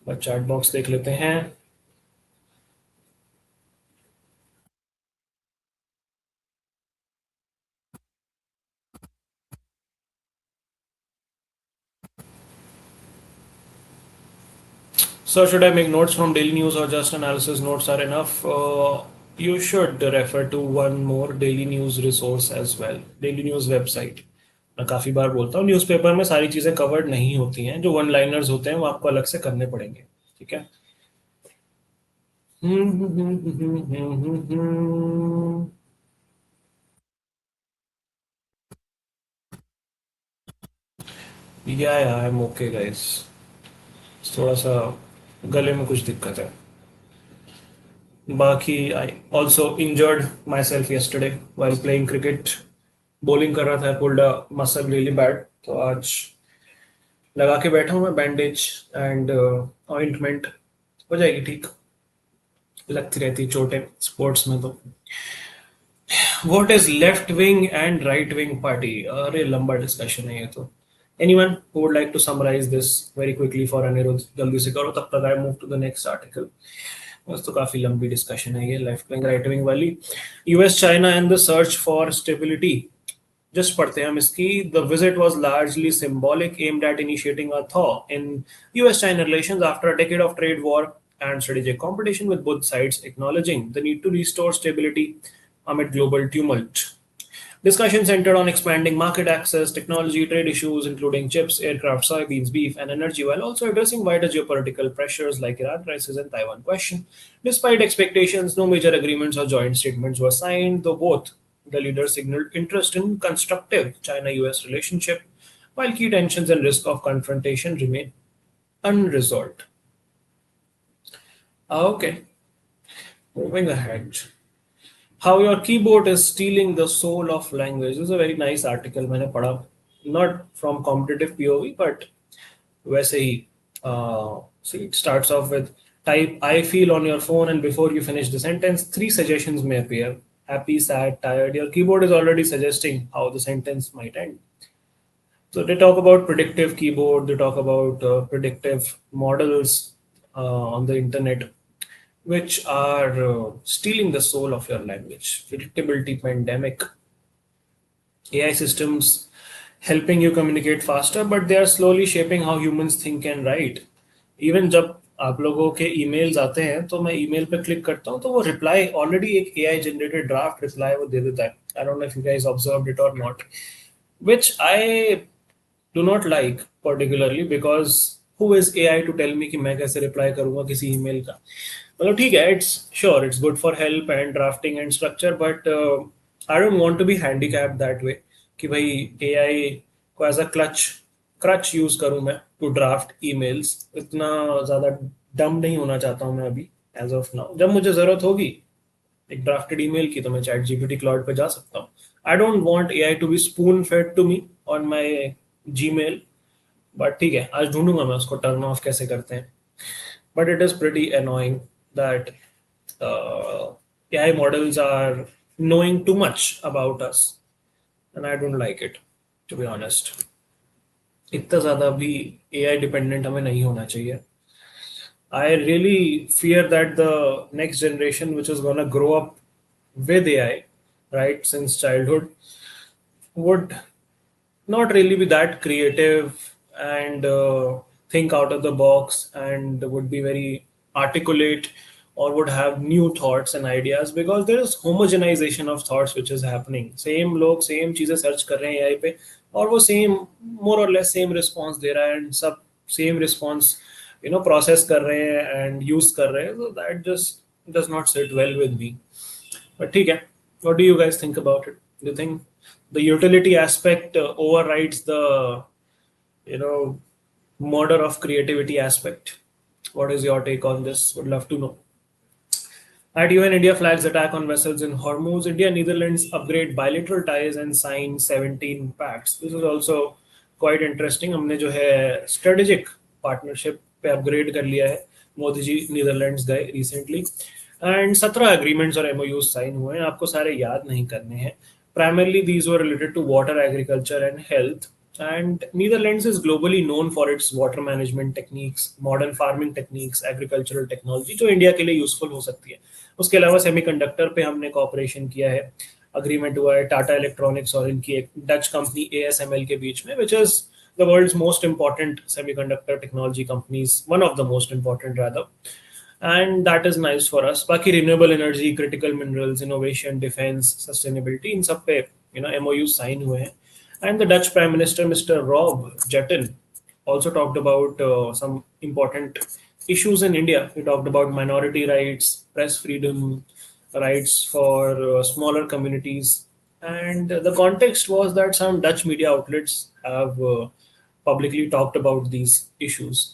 But chat box देख लेते हैं. So should I make notes from daily news or just analysis notes are enough? You should refer to one more daily news resource as well. Daily news website. मैं काफी बार बोलता हूँ newspaper में सारी चीजें कवर्ड नहीं होती हैं. जो वन लाइनर्स होते हैं वो आपको अलग से करने पड़ेंगे. ठीक है. Yeah, I'm okay, guys. थोड़ा सा गले में कुछ दिक्कत है. बाकी I also injured my self yesterday while playing cricket. Bowling कर रहा था, pulled a muscle really bad. तो आज लगा के बैठा हूँ मैं बैंडेज एंड ऑइंटमेंट. हो जाएगी ठीक. लगती रहती चोटें स्पोर्ट्स में. तो what is left wing and right wing party? अरे लंबा डिस्कशन है ये तो. Anyone who would like to summarize this very quickly for Anirudh, जल्दी से करो, तब तक I move to the next article. बस तो काफी लंबी डिस्कशन है ये लेफ्ट विंग राइट विंग वाली. US China and the search for stability. Just पढ़ते हैं हम इसकी. The visit was largely symbolic, aimed at initiating a thaw in US-China relations after a decade of trade war and strategic competition, with both sides acknowledging the need to restore stability amid global tumult. Discussion centered on expanding market access, technology, trade issues, including chips, aircraft, soybeans, beef, and energy, while also addressing wider geopolitical pressures like Iran crisis and Taiwan question. Despite expectations, no major agreements or joint statements were signed, though both the leaders signaled interest in constructive China-US relationship, while key tensions and risk of confrontation remain unresolved. Okay, moving ahead. How your keyboard is stealing the soul of language. This is a very nice article मैंने पढ़ा, not from competitive POV, but वैसे ही. See, it starts off with type I feel on your phone, and before you finish the sentence, 3 suggestions may appear: happy, sad, tired. Your keyboard is already suggesting how the sentence might end. So they talk about predictive keyboard, they talk about predictive models on the internet, which are stealing the soul of your language. Predictability pandemic. AI systems helping you communicate faster, but they are slowly shaping how humans think and write. Even जब आप लोगों के emails आते हैं तो मैं email पे click करता हूँ तो वो रिप्लाई ऑलरेडी एक एआई जनरेटेड ड्राफ्ट रिप्लाई वो दे देता है. I don't know if you guys observed it और not, which I do not like particularly because who is AI to tell me कि मैं कैसे रिप्लाई करूंगा किसी ईमेल का. मतलब ठीक है, it's sure it's good for help and drafting and structure, but I don't want to be handicapped that way कि भाई एआई को एज अ क्रच यूज करूं मैं टू ड्राफ्ट ईमेल्स. इतना ज़्यादा डम नहीं होना चाहता हूं मैं अभी एज ऑफ नाउ. जब मुझे ज़रूरत होगी एक ड्राफ्टेड ईमेल की तो मैं चैट जीपीटी क्लाउड पे जा सकता हूँ. I don't want AI to be spoon fed to me on my Gmail, but ठीक है, आज ढूंढूंगा मैं उसको टर्न ऑफ कैसे करते हैं. But it is pretty annoying that AI models are knowing too much about us and I don't like it, to be honest. इतना ज़्यादा भी एआई डिपेंडेंट हमें नहीं होना चाहिए. I really fear that the next generation, which is going to grow up with AI, right, since childhood, would not really be that creative and think out of the box and would be very articulate or would have new thoughts and ideas because there is homogenization of thoughts which is happening. Same लोग same चीजें search कर रहे हैं AI पे और वो same more or less same response दे रहा है and सब same response process कर रहे हैं and use कर रहे हैं. So that just does not sit well with me. But ठीक है, what do you guys think about it? Do you think the utility aspect overrides the murder of creativity aspect? What is your take on this? Would love to know. At UN, India flags attack on vessels in Hormuz. India, Netherlands upgrade bilateral ties and sign 17 pacts. This is also quite interesting. हमने जो है strategic partnership पे upgrade कर लिया है. Modi ji Netherlands गए recently and 17 agreements और MOUs sign हुए हैं. आपको सारे याद नहीं करने हैं. Primarily, these were related to water, agriculture, and health. And Netherlands is globally known for its water management techniques, modern farming techniques, agricultural technology, जो इंडिया के लिए यूजफुल हो सकती है. उसके अलावा सेमीकंडक्टर पे हमने कॉपरेशन किया है. अग्रीमेंट हुआ है टाटा इलेक्ट्रॉनिक्स और इनकी एक डच कंपनी ASML के बीच में, which is the world's most important semiconductor technology companies, one of the most important rather. And that is nice for us. बाकी renewable energy, critical minerals, innovation, defense, sustainability, इन सब पे MOUs sign हुए हैं. And the Dutch Prime Minister, Mr. Rob Jetten, also talked about some important issues in India. He talked about minority rights, press freedom, rights for smaller communities. And the context was that some Dutch media outlets have publicly talked about these issues.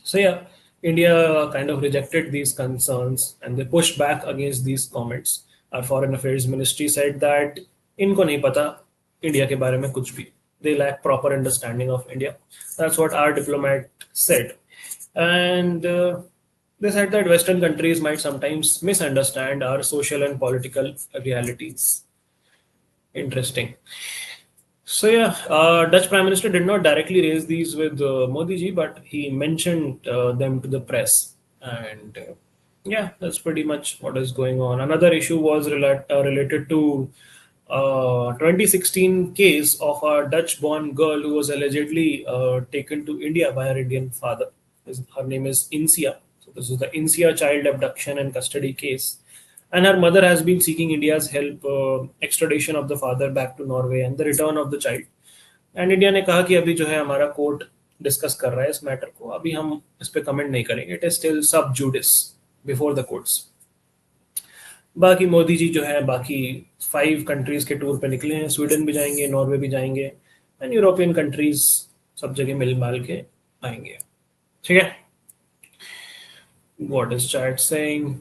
So yeah, India kind of rejected these concerns and they pushed back against these comments. Our Foreign Affairs Ministry said that इनको नहीं पता India के बारे में कुछ भी. They lack proper understanding of India. That's what our diplomat said. And they said that Western countries might sometimes misunderstand our social and political realities. Interesting. So yeah, Dutch Prime Minister did not directly raise these with Modi ji, but he mentioned them to the press. And yeah, that's pretty much what is going on. Another issue was related to 2016 case of a Dutch-born girl who was allegedly taken to India by her Indian father. Her name is Insia. So this is the Insia child abduction and custody case. And her mother has been seeking India's help, extradition of the father back to Norway and the return of the child. And India ने कहा कि अभी जो है हमारा court discuss कर रहा है इस मैटर को, अभी हम इस पे कमेंट नहीं करेंगे. इट इज स्टिल सब जुडिस बिफोर द कोर्ट्स. बाकी मोदी जी जो है बाकी 5 कंट्रीज के टूर पे निकले हैं. स्वीडन भी जाएंगे, नॉर्वे भी जाएंगे एंड यूरोपियन कंट्रीज सब जगह मिल माल के आएंगे. ठीक है. What is chat saying?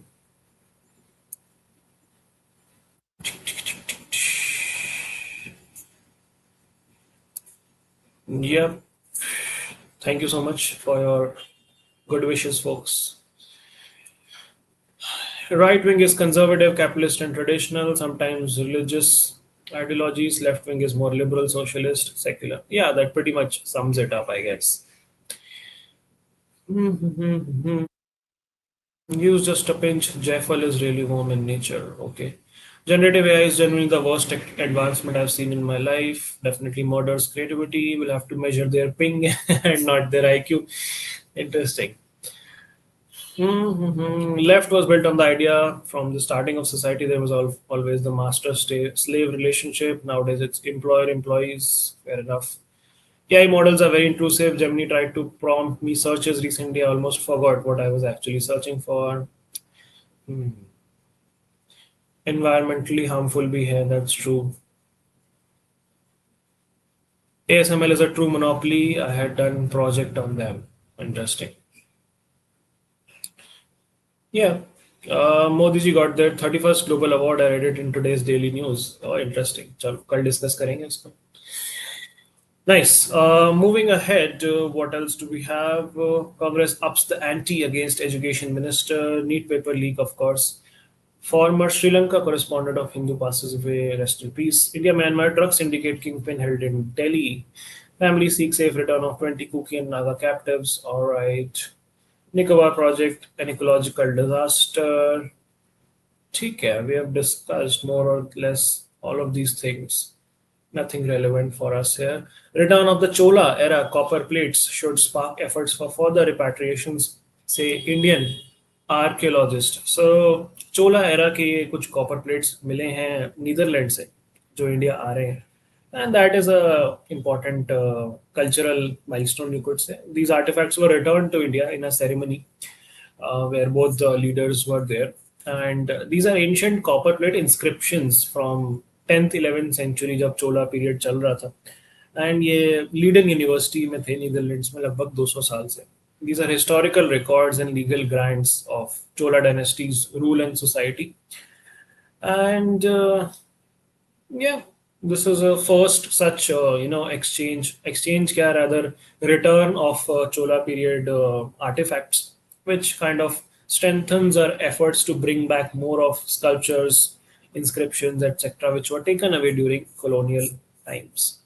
Yep. Thank you so much for your good wishes, folks. Right wing is conservative, capitalist, and traditional, sometimes religious, Ideologies, left wing is more liberal, socialist, secular. Yeah, that pretty much sums it up, I guess. Use just a pinch. Jaffel is really warm in nature. Okay. Generative AI is generally the worst tech advancement I've seen in my life. Definitely murders creativity. We'll have to measure their ping and not their IQ. Interesting. Left was built on the idea from the starting of society there was always the master slave relationship. Nowadays it's employer employees. Fair enough. AI models are very intrusive. Gemini tried to prompt me searches recently. I almost forgot what I was actually searching for. Hmm. Environmentally harmful भी है. That's true. ASML is a true monopoly. I had done project on them. Interesting. Yeah. Modi ji got their 31st global award. I read it in today's daily news. Oh, interesting. चलो कल discuss करेंगे इसको. Nice. Moving ahead, what else do we have? Congress ups the ante against education minister. Neat paper leak, of course. Former Sri Lanka correspondent of Hindu passes away. Rest in peace. India Myanmar drug syndicate kingpin held in Delhi. Family seeks safe return of 20 Kuki and Naga captives. All right. Nicobar project, an ecological disaster. ठीक है, we have discussed more or less all of these things. Nothing relevant for us here. Return of the Chola era copper plates should spark efforts for further repatriations, say Indian archaeologist. So Chola era के ये कुछ copper plates मिले हैं Netherlands से जो India आ रहे हैं. And that is a important cultural milestone, you could say. These artifacts were returned to India in a ceremony where both the leaders were there. And these are ancient copper plate inscriptions from 10th 11th century जब चोला period चल रहा था. And ये लीडन university में थे Netherlands में लगभग 200 साल से. These are historical records and legal grants of Chola dynasty's rule and society. And yeah, this is a first such exchange kya rather return of Chola period artifacts, which kind of strengthens our efforts to bring back more of sculptures, inscriptions, etc., which were taken away during colonial times.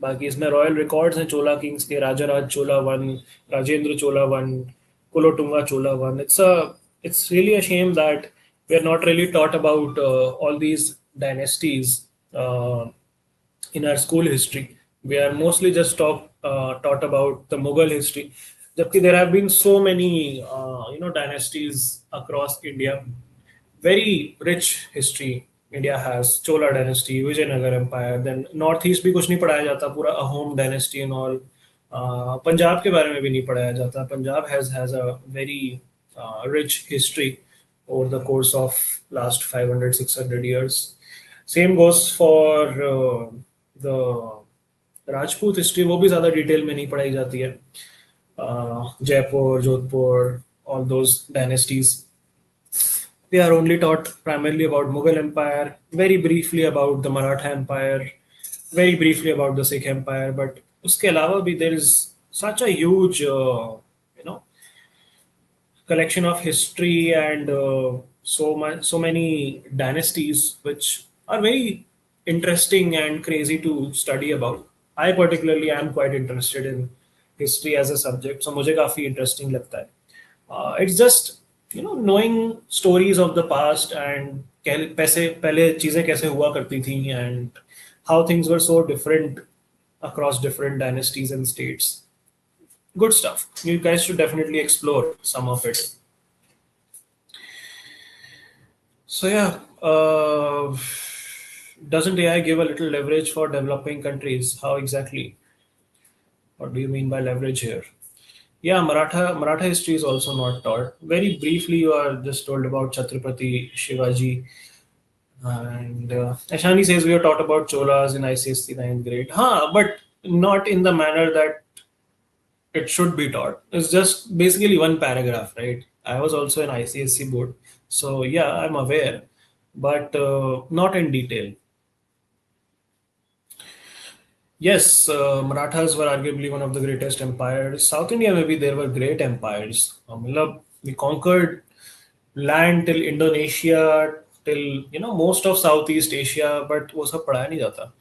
बाकी इसमें royal records हैं Chola kings के. Rajaraja Chola one, Rajendra Chola one, Kulothunga Chola one. It's really a shame that we are not really taught about all these dynasties in our school history. We are mostly just taught about the Mughal history. Jabki there have been so many dynasties across India. Very rich history India has. Chola dynasty, Vijayanagar empire, then northeast भी कुछ नहीं पढ़ाया जाता, पूरा Ahom dynasty and all. Punjab के बारे में भी नहीं पढ़ाया जाता. Punjab has a very rich history over the course of last 500-600 years. Same goes for the Rajput history. वो भी ज़्यादा डिटेल में नहीं पढ़ाई जाती है. Jaipur, Jodhpur, all those dynasties. They are only taught primarily about Mughal Empire, very briefly about the Maratha Empire, very briefly about the Sikh Empire. But उसके अलावा भी there is such a huge, collection of history and so many dynasties which are very interesting and crazy to study about. I particularly am quite interested in history as a subject, so मुझे काफी interesting लगता है. It's just knowing stories of the past and पहले चीजें कैसे हुआ करती थी and how things were so different across different dynasties and states. Good stuff. You guys should definitely explore some of it. So yeah, doesn't AI give a little leverage for developing countries? How exactly? What do you mean by leverage here? Yeah, Maratha history is also not taught. Very briefly, you are just told about Chhatrapati Shivaji. And Ashani says we are taught about Cholas in ICSC 9th grade. But not in the manner that it should be taught. It's just basically one paragraph, right? I was also an ICSC board. So yeah, I'm aware, but not in detail. Yes, Marathas were arguably one of the greatest empires. South India, maybe there were great empires. We conquered land till Indonesia, till most of Southeast Asia, but वो सब पढ़ाया नहीं जाता.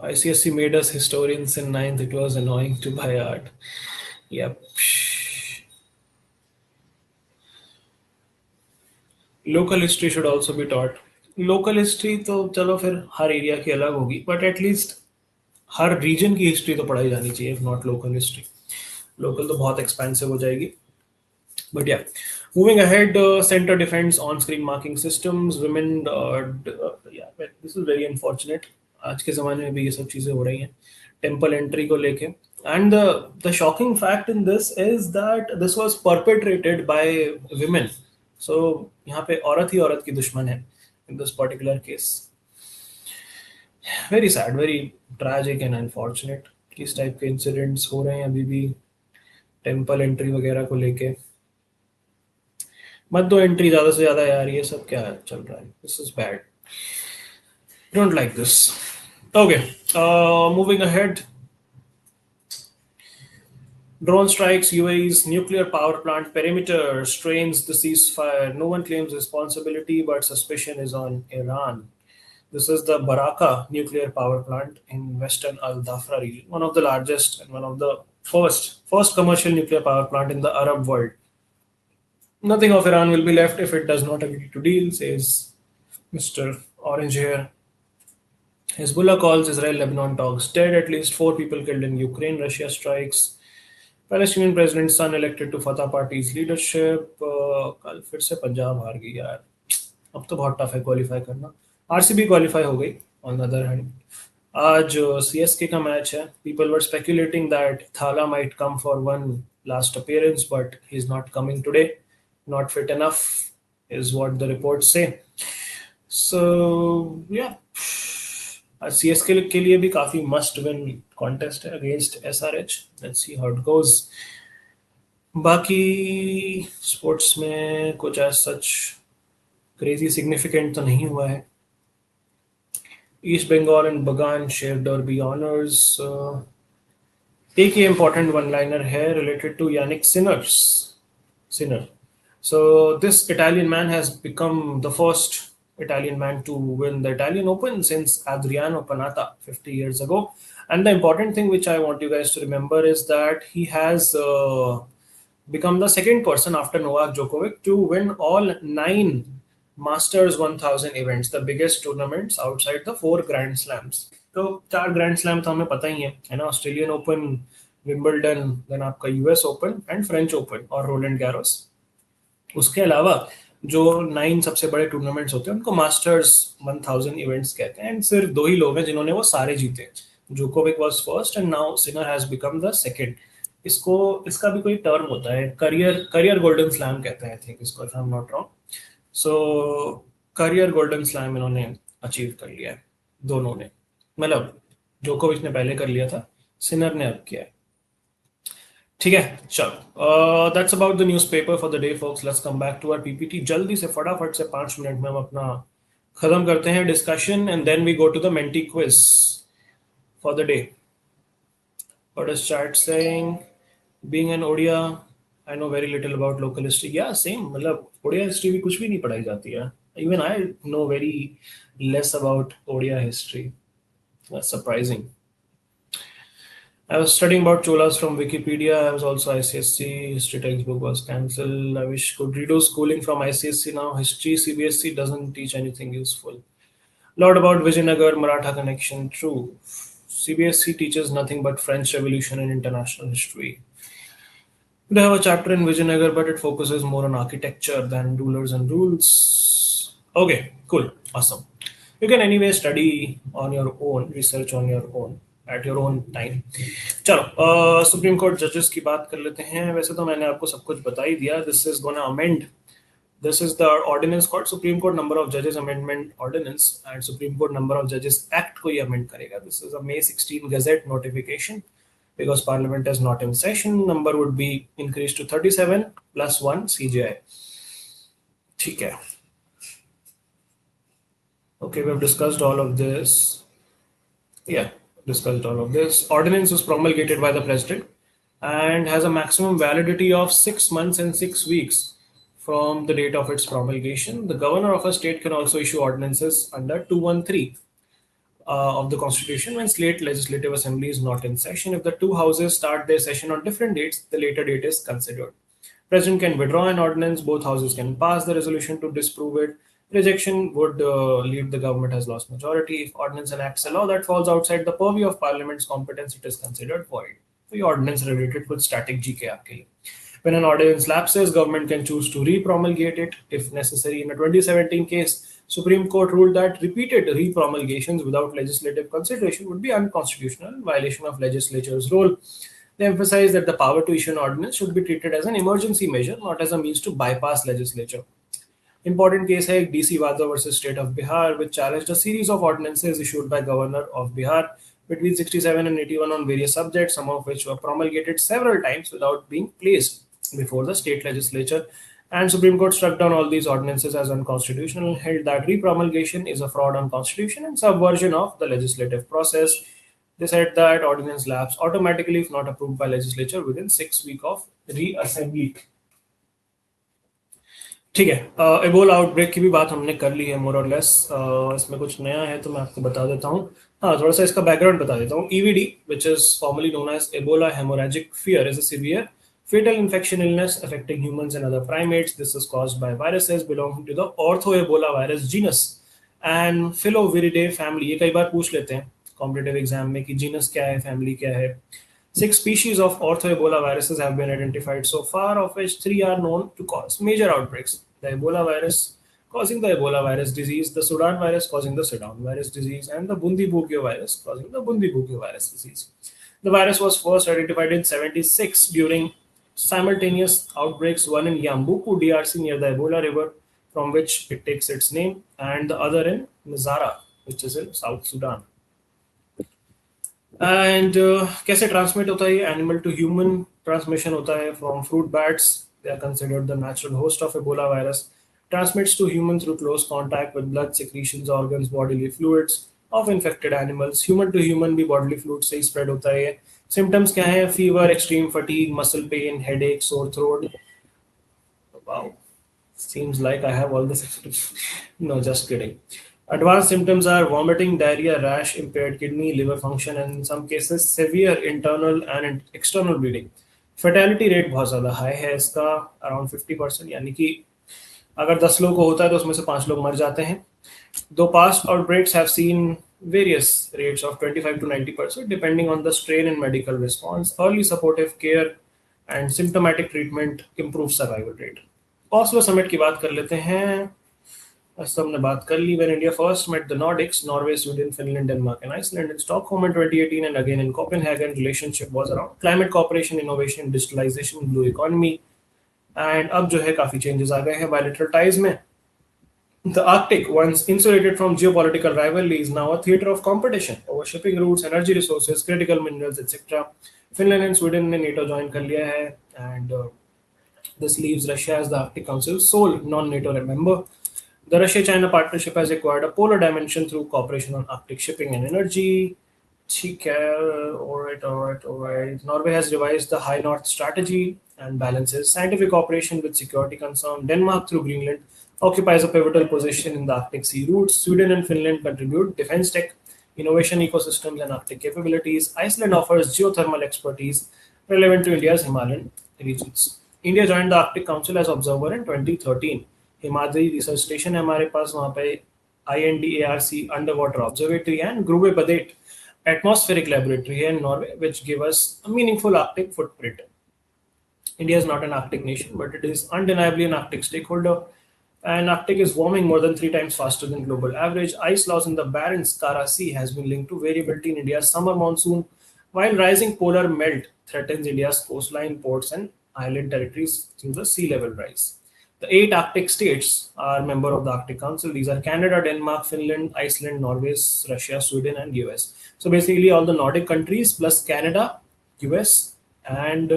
ICSE made us historians in ninth. It was annoying to buy art. Yep. Local history should also be taught. Local history तो चलो फिर हर area की अलग होगी, but at least हर रीजन की हिस्ट्री तो पढ़ाई जानी चाहिए, if not local history. Local तो बहुत expensive हो जाएगी. But yeah, moving ahead, center defends on-screen marking systems. Women, yeah, but this is very unfortunate. आज के ज़माने में भी ये सब चीज़ें हो रही हैं. Temple entry को लेके. And the shocking fact in this is that this was perpetrated by women. So यहाँ पे औरत ही औरत की दुश्मन है in this particular case. Very sad, very tragic and unfortunate. किस टाइप के incidents हो रहे हैं अभी भी टेम्पल एंट्री वगैरह को लेके. मत दो एंट्री ज़्यादा से ज़्यादा यार, ये सब क्या चल रहा है. This is bad. Don't like this. Okay, moving ahead. Drone strikes UAE's nuclear power plant perimeter, strains the ceasefire. No one claims responsibility, but suspicion is on Iran. This is the Baraka nuclear power plant in western Al Dhafra region, one of the largest and one of the first commercial nuclear power plant in the Arab world. Nothing of Iran will be left if it does not agree to deal, says Mr. Orange Hair. Hezbollah calls Israel-Lebanon talks dead. At least 4 people killed in Ukraine. Russia strikes. Palestinian president's son elected to Fatah party's leadership. कल फिर से पंजाब हार गई यार. अब तो बहुत tough है क्वालिफाई करना. आरसीबी क्वालिफाई हो गई. ऑन द अदर हैंड आज सीएसके का मैच है. People were speculating that Thala might come for one last appearance, but he's not coming today. Not fit enough is what the reports say. So yeah, CSK के लिए भी काफी must win contest है against SRH. Let's see how it goes. बाकी sports में कुछ as such crazy significant तो नहीं हुआ है. East Bengal and Bagan shared derby honors. एक ही important one-liner है related to Yannick Sinner. So this Italian man has become the first Italian man to win the Italian Open since Adriano Panatta 50 years ago. And the important thing which I want you guys to remember is that he has become the second person after Novak Djokovic to win all 9 Masters 1000 events, the biggest tournaments outside the 4 Grand Slams. तो 4 Grand Slam तो हमें पता ही है ना. Australian Open, Wimbledon, then आपका US Open and French Open और Roland Garros. उसके अलावा जो 9 सबसे बड़े टूर्नामेंट्स होते हैं उनको मास्टर्स 1000 इवेंट्स कहते हैं. एंड सिर्फ 2 ही लोग हैं जिन्होंने वो सारे जीते. Djokovic was first and now Sinner has become the second. इसका भी कोई टर्म होता है, करियर गोल्डन स्लैम कहते हैं आई थिंक इसको, if I am not wrong. So career golden slam इन्होंने अचीव कर लिया है दोनों ने. मतलब जोकोविच ने पहले कर लिया था, सिनर ने अब किया है. ठीक है, चलो. That's about the newspaper for the day folks. Let's come back to our PPT. जल्दी से फटाफट से 5 मिनट में हम अपना खत्म करते हैं discussion and then we go to the Menti quiz for the day. What is chat saying? Being an Odia I know very little about local history. Yeah same, मतलब ओडिया हिस्ट्री भी कुछ भी नहीं पढ़ाई जाती है. Even I know very less about Odia history. That's surprising. I was studying about Cholas from Wikipedia. I was also ICSE. History textbook was cancelled. I wish could redo schooling from ICSE now. History CBSE doesn't teach anything useful. Lot about Vijayanagar Maratha connection. True. CBSE teaches nothing but French Revolution and international history. They have a chapter in Vijayanagar, but it focuses more on architecture than rulers and rules. Okay, cool, awesome. You can anyway study on your own, research on your own. At your own time. चलो, supreme court जजेस की बात कर लेते हैं. वैसे तो मैंने आपको सब कुछ बता ही दिया. This is gonna amend. This is the ordinance called supreme court number of जजेस amendment ordinance and supreme court number of जजेस एक्ट को ये अमेंड करेगा. This is a May 16 gazette notification because parliament is not in session. Number would be increased to 37 plus 1 CJI. ठीक है. Okay, we have discussed all of this. Yeah, discussed all of this. Ordinance was promulgated by the president and has a maximum validity of 6 months and 6 weeks from the date of its promulgation. The governor of a state can also issue ordinances under 213 of the Constitution when slate legislative assembly is not in session. If the two houses start their session on different dates, the later date is considered. President can withdraw an ordinance. Both houses can pass the resolution to disprove it. Rejection would leave the government has lost majority. If ordinance enacts a law that falls outside the purview of Parliament's competence, it is considered void. The ordinance related with static GK आपके लिए. When an ordinance lapses, government can choose to re-promulgate it if necessary. In a 2017 case, Supreme Court ruled that repeated re-promulgations without legislative consideration would be unconstitutional, in violation of legislature's role. They emphasized that the power to issue an ordinance should be treated as an emergency measure, not as a means to bypass legislature. Important case है DC Wada versus State of Bihar, which challenged a series of ordinances issued by Governor of Bihar between 67 and 81 on various subjects, some of which were promulgated several times without being placed before the state legislature. And Supreme Court struck down all these ordinances as unconstitutional and held that re-promulgation is a fraud on Constitution and subversion of the legislative process. They said that ordinance lapse automatically if not approved by legislature within 6 weeks of reassembly. ठीक है, Ebola outbreak की भी बात हमने कर ली है मोर और less. इसमें कुछ नया है तो मैं आपको बता देता हूँ. हाँ, थोड़ा सा इसका बैकग्राउंड बता देता हूँ. EVD, which is formerly known as Ebola hemorrhagic fever, is a severe fatal infection illness affecting humans and other primates. This is caused by viruses belonging to the Ortho-Ebola virus genus and Filoviridae family. ये कई बार पूछ लेते हैं competitive exam में कि genus क्या है, family क्या है. 6 species of Ortho-Ebola viruses have been identified so far, of which 3 are known to cause major outbreaks. The Ebola virus causing the Ebola virus disease, the Sudan virus causing the Sudan virus disease, and the Bundibugyo virus causing the Bundibugyo virus disease. The virus was first identified in 76 during simultaneous outbreaks, one in Yambuku, DRC near the Ebola river, from which it takes its name, and the other in Mizara, which is in South Sudan. And कैसे transmit होता है? Animal to human transmission होता है from fruit bats. They are considered the natural host of Ebola virus. Transmits to human through close contact with blood, secretions, organs, bodily fluids of infected animals. Human to human भी bodily fluid से ही spread होता है. Symptoms क्या है? Fever, extreme fatigue, muscle pain, headache, sore throat. Wow, seems like I have all the symptoms. No, just kidding. Advanced symptoms are vomiting, diarrhea, rash, impaired kidney, liver function, and in some cases severe internal and external bleeding. Fatality rate बहुत ज़्यादा high है इसका, around 50%. यानी कि अगर 10 लोग को होता है तो उसमें से 5 लोग मर जाते हैं. Though past outbreaks have seen various rates of 25 to 90% depending on the strain and medical response, early supportive care and symptomatic treatment improve survival rate. Oslo summit की बात कर लेते हैं. हमने बात कर ली. When India first met the Nordics, Norway, Sweden, Finland, Denmark, and Iceland in Stockholm in 2018 and again in Copenhagen, relationship was around climate cooperation, innovation, digitalization, blue economy. And अब जो है काफी changes आ गए हैं bilateral ties में. The Arctic, once insulated from geopolitical rivalry, is now a theater of competition over shipping routes, energy resources, critical minerals, etc. Finland and Sweden ने NATO join कर लिया है, and this leaves Russia as the Arctic Council's sole non-NATO member. The Russia-China partnership has acquired a polar dimension through cooperation on Arctic shipping and energy. Alright. Norway has revised the High North strategy and balances scientific cooperation with security concern. Denmark, through Greenland, occupies a pivotal position in the Arctic sea routes. Sweden and Finland contribute defense tech, innovation ecosystems, and Arctic capabilities. Iceland offers geothermal expertise relevant to India's Himalayan regions. India joined the Arctic Council as observer in 2013. Himadri research station है हमारे पास, वहाँ पे INDARC underwater observatory and Gruvebadet atmospheric laboratory है in Norway, which give us a meaningful Arctic footprint. India is not an Arctic nation, but it is undeniably an Arctic stakeholder. And Arctic is warming more than 3 times faster than global average. Ice loss in the Barents Kara Sea has been linked to variability in India's summer monsoon, while rising polar melt threatens India's coastline, ports, and island territories through the sea level rise. The 8 Arctic states are members of the Arctic Council. These are Canada, Denmark, Finland, Iceland, Norway, Russia, Sweden, and US. So basically all the Nordic countries plus Canada, US, and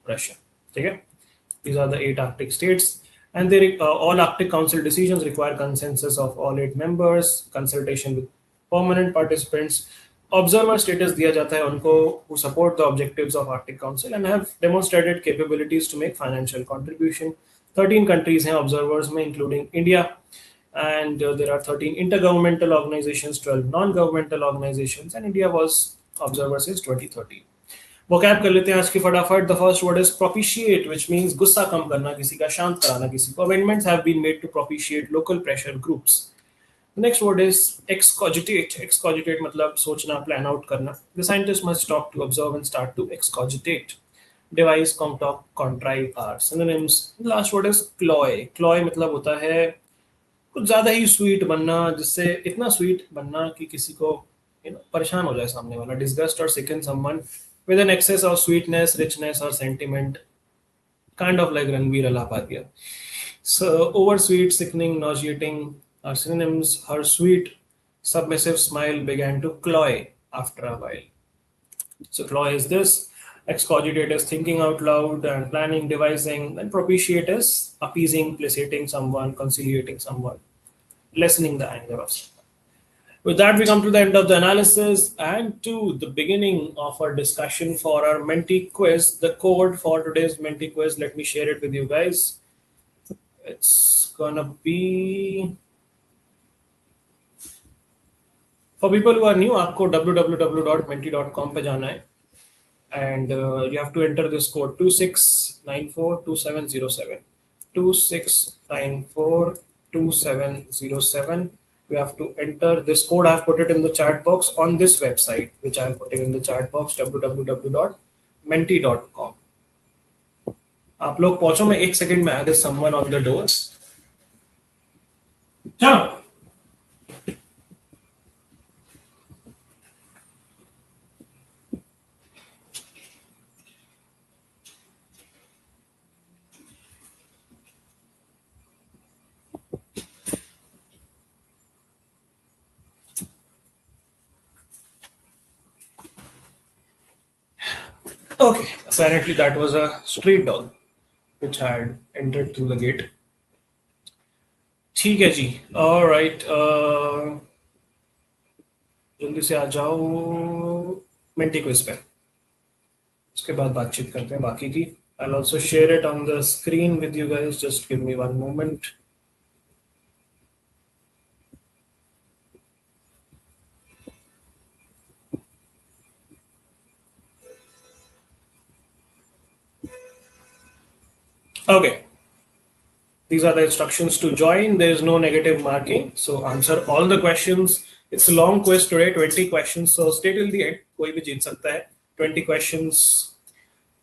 Russia. Okay? These are the 8 Arctic states. And all Arctic Council decisions require consensus of all 8 members, consultation with permanent participants. Observer status दिया जाता है उनको who support the objectives of Arctic Council and have demonstrated capabilities to make financial contribution. 13 countries हैं observers में including India, and there are 13 intergovernmental organizations, 12 non-governmental organizations, and India was observer since 2013. vocab कर लेते हैं आज की फटाफट. The first word is propitiate, which means गुस्सा कम करना, किसी का शांत कराना, किसी को. Amendments have been made to propitiate local pressure groups. The next word is excogitate. Excogitate मतलब सोचना, plan out करना. The scientist must stop to observe and start to excogitate. Devise, concoct, contrive are synonyms. The last word is cloy. Cloy मतलब होता है कुछ ज्यादा ही sweet बनना, जिससे इतना स्वीट बनना कि किसी को परेशान हो जाए सामने वाला. Disgust or sicken someone with an excess of sweetness, richness or sentiment, kind of like Ranveer Alapadia. So oversweet, sickening, nauseating are synonyms. Her sweet, submissive smile began to cloy after a while. So cloy is this. Excogitate is thinking out loud and planning, devising. And propitiate is appeasing, placating someone, conciliating someone, lessening the anger of someone. With that, we come to the end of the analysis and to the beginning of our discussion for our Menti quiz. The code for today's Menti quiz, let me share it with you guys. It's gonna be, for people who are new, आपको www.menti.com पे जाना है, and you have to enter this code 26942707. 26942707. You have to enter this code. I have put it in the chat box on this website, which I am putting in the chat box, www.menti.com. आप लोग पहुंचो, मैं 1 second में आ गया. Someone on the doors. चलो. Okay, apparently that was a street dog which had entered through the gate. ठीक है जी. All right. जल्दी से आ जाओ मेंटी क्विज पे. उसके बाद बातचीत करते हैं बाकी की. I'll also share it on the screen with you guys. Just give me one moment. Okay. These are the instructions to join. There is no negative marking. So answer all the questions. It's a long quiz today, 20 questions. So stay till the end. कोई भी जीत सकता है. 20 questions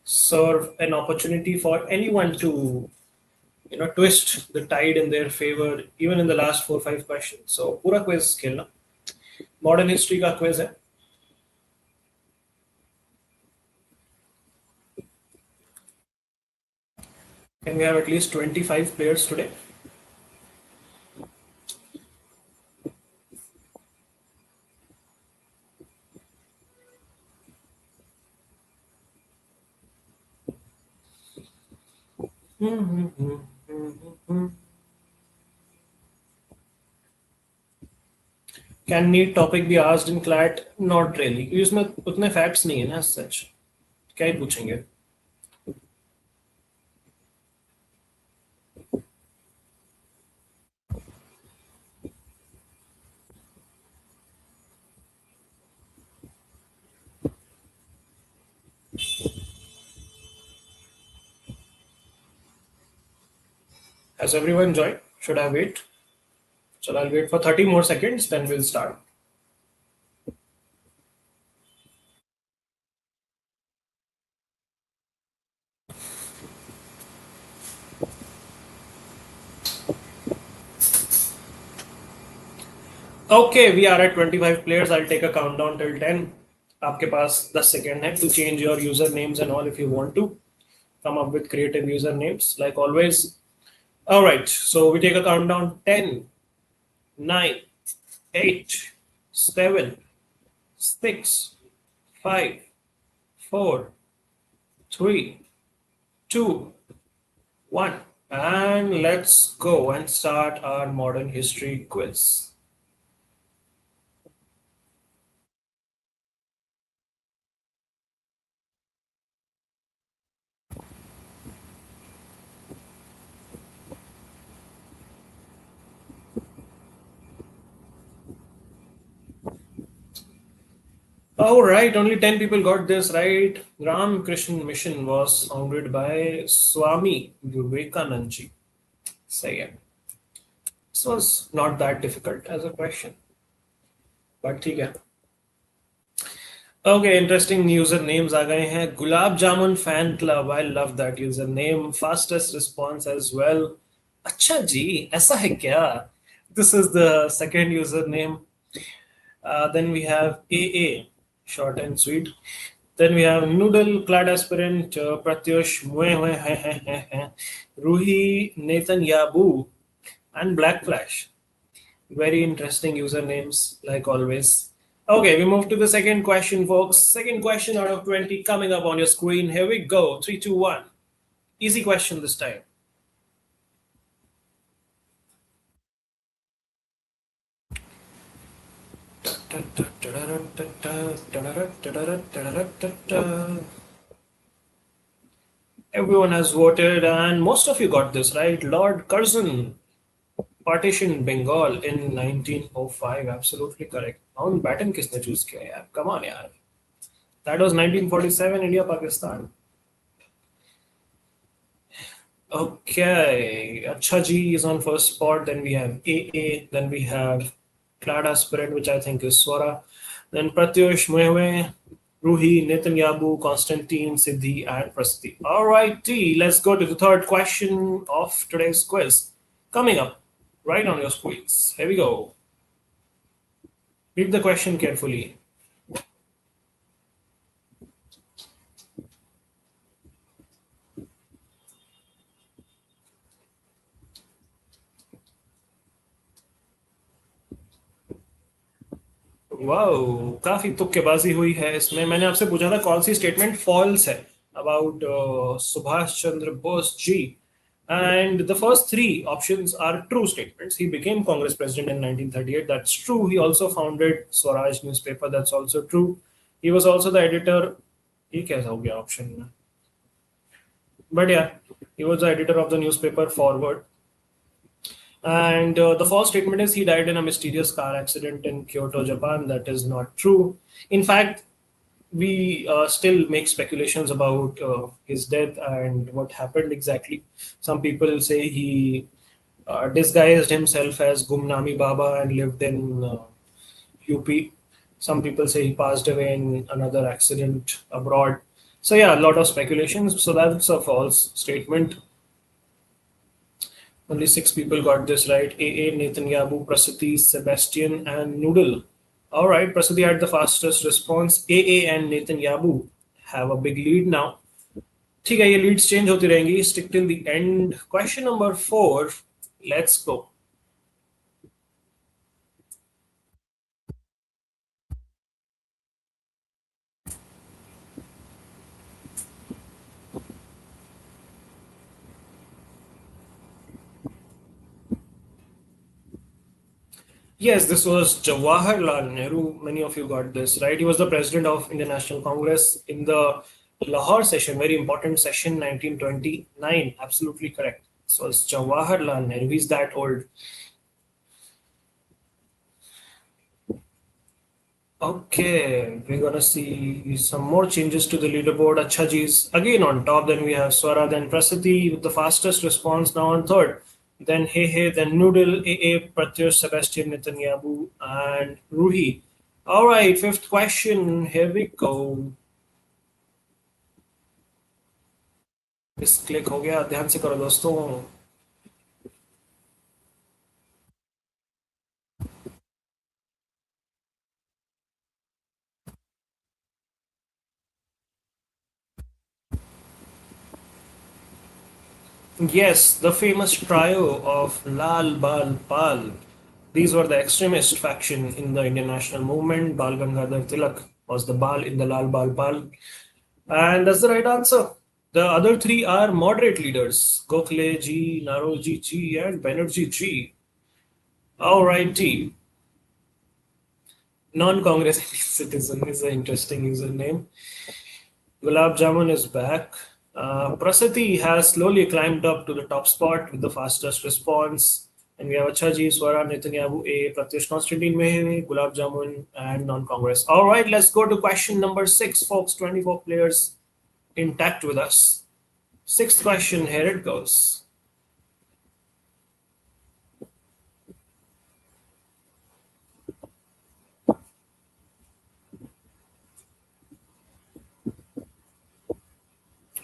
serve an opportunity for anyone to twist the tide in their favor, even in the last 4-5 questions. So पूरा quiz खेलना. Modern history का quiz है. Can we have at least 25 players today? Can need topic be asked in CLAT? Not really. इसमें उतने facts नहीं है ना सच. क्या ही पूछेंगे? Has everyone joined? Should I wait? So I'll wait for 30 more seconds, then we'll start. Okay, we are at 25 players. I'll take a countdown till 10. आपके पास 10 second है to change your usernames and all if you want to. Come up with creative usernames like always. All right, so we take a countdown. 10, 9, 8, 7, 6, 5, 4, 3, 2, 1. And let's go and start our modern history quiz. All right, only 10 people got this right. Ram Krishna Mission was founded by Swami Vivekanand ji. Say it. This was not that difficult as a question, but ठीक है. Okay, interesting usernames आ गए हैं. Gulab Jamun Fan Club. I love that username. Fastest response as well. अच्छा जी, ऐसा है क्या? This is the second username. Then we have AA, short and sweet. Then we have Noodle, Clad Aspirant, Pratyush, Ruhi, Nathan Yabu, and Black Flash. Very interesting usernames, like always. Okay, we move to the second question, folks. Second question out of 20 coming up on your screen. Here we go. 3, 2, 1. Easy question this time. Everyone has voted, and most of you got this right. Lord Curzon partitioned Bengal in 1905. Absolutely correct. Mountbatten किसने choose किया यार? Come on यार. That was 1947, India Pakistan. Okay, Acha ji is on first spot. Then we have AA. Then we have Clad Aspirant, which I think is Swara. Then Pratyush, Muewe, Ruhi, Netanyahu, Constantine, Siddhi, and Prasthi. All right, T. Let's go to the third question of today's quiz. Coming up, right on your screens. Here we go. Read the question carefully. Wow, काफी तुक्केबाजी हुई है इसमें. मैंने आपसे पूछा था कौन सी स्टेटमेंट फॉल्स है about Subhash Chandra Bose ji, and the first three options are true statements. He became Congress president in 1938. That's true. He also founded Swaraj newspaper. That's also true. He was also the editor. ये कैसा हो गया option में? But yeah, he was the editor of the newspaper Forward. And the false statement is he died in a mysterious car accident in Kyoto, Japan. That is not true. In fact, we still make speculations about his death and what happened exactly. Some people say he disguised himself as Gumnami Baba and lived in UP. Some people say he passed away in another accident abroad. So yeah, a lot of speculations. So that's a false statement. Only 6 people got this right. AA, Netanyahu, Prasiti, Sebastian, and Noodle. All right, Prasiti had the fastest response. AA and Netanyahu have a big lead now. ठीक है, ये leads change होती रहेंगी. Stick till the end. Question number 4. Let's go. Yes, this was Jawaharlal Nehru. Many of you got this right. He was the president of Indian National Congress in the Lahore session, very important session, 1929. Absolutely correct. So it's Jawaharlal Nehru. He's that old. Okay, we're gonna see some more changes to the leaderboard. Acha ji is again on top. Then we have Swara, then Prasiti with the fastest response now on third. Then Hey, then Noodle, AA, Pratyush, Sebastian, Netanyahu, and Ruhi. All right, fifth question. Here we go. इस click हो गया, ध्यान से करो दोस्तों. Yes, the famous trio of Lal Bal Pal. These were the extremist faction in the Indian national movement. Bal Gangadhar Tilak was the Bal in the Lal Bal Pal. And that's the right answer. The other three are moderate leaders: Gokhale ji, Naroji ji, and Banerjee ji. All righty. Non-Congress citizen is an interesting username. Gulab Jamun is back. Prasati has slowly climbed up to the top spot with the fastest response. And we have Achaji, Swara, Netanyahu, A, Pratyush Constantine Mehe, Gulab Jamun, and non-Congress. All right, let's go to question number 6, folks. 24 players intact with us. Sixth question, here it goes.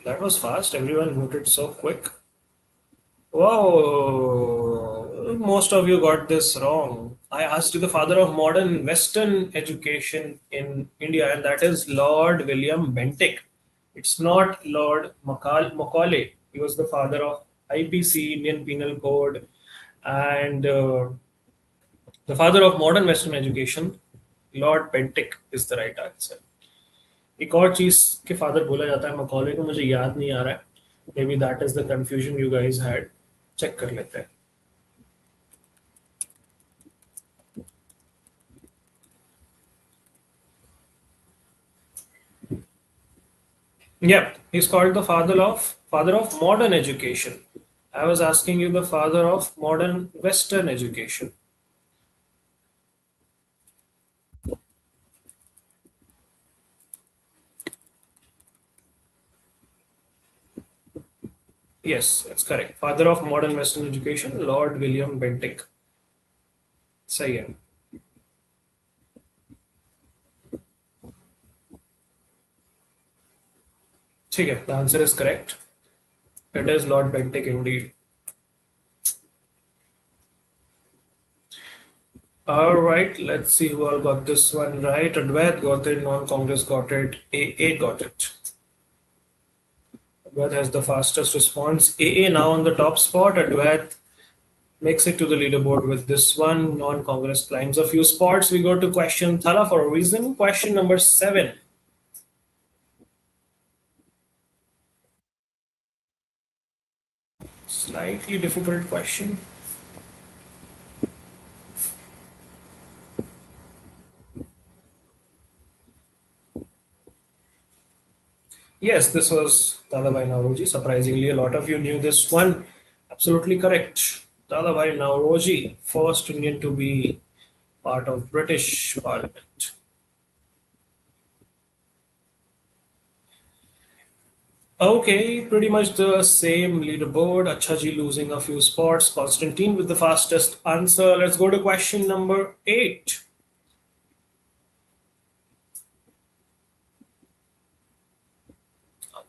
That was fast. Everyone voted so quick. Wow, most of you got this wrong. I asked you the father of modern Western education in India, and that is Lord William Bentinck. It's not Lord Macaulay. He was the father of IPC, Indian Penal Code, and the father of modern Western education, Lord Bentinck, is the right answer. एक और चीज के father बोला जाता है Macaulay को, मुझे याद नहीं आ रहा है. Maybe that is the confusion you guys had. Check कर लेते हैं. Yeah, he's called the father of modern education. I was asking you the father of modern Western education. Yes, that's correct. Father of modern Western education, Lord William Bentinck. सही है. ठीक है. The answer is correct. It is Lord Bentinck indeed. All right, let's see who all got this one right. Advait got it, non-Congress got it, AA got it. Advait has the fastest response. AA now on the top spot. Advait makes it to the leaderboard with this one. Non-Congress climbs a few spots. We go to question Thala for a reason. Question number 7. Slightly difficult question. Yes, this was Dadabhai Nauroji. Surprisingly, a lot of you knew this one. Absolutely correct. Dadabhai Nauroji, first Indian to be part of British Parliament. Okay, pretty much the same leaderboard. Achaji losing a few spots. Constantine with the fastest answer. Let's go to question number 8.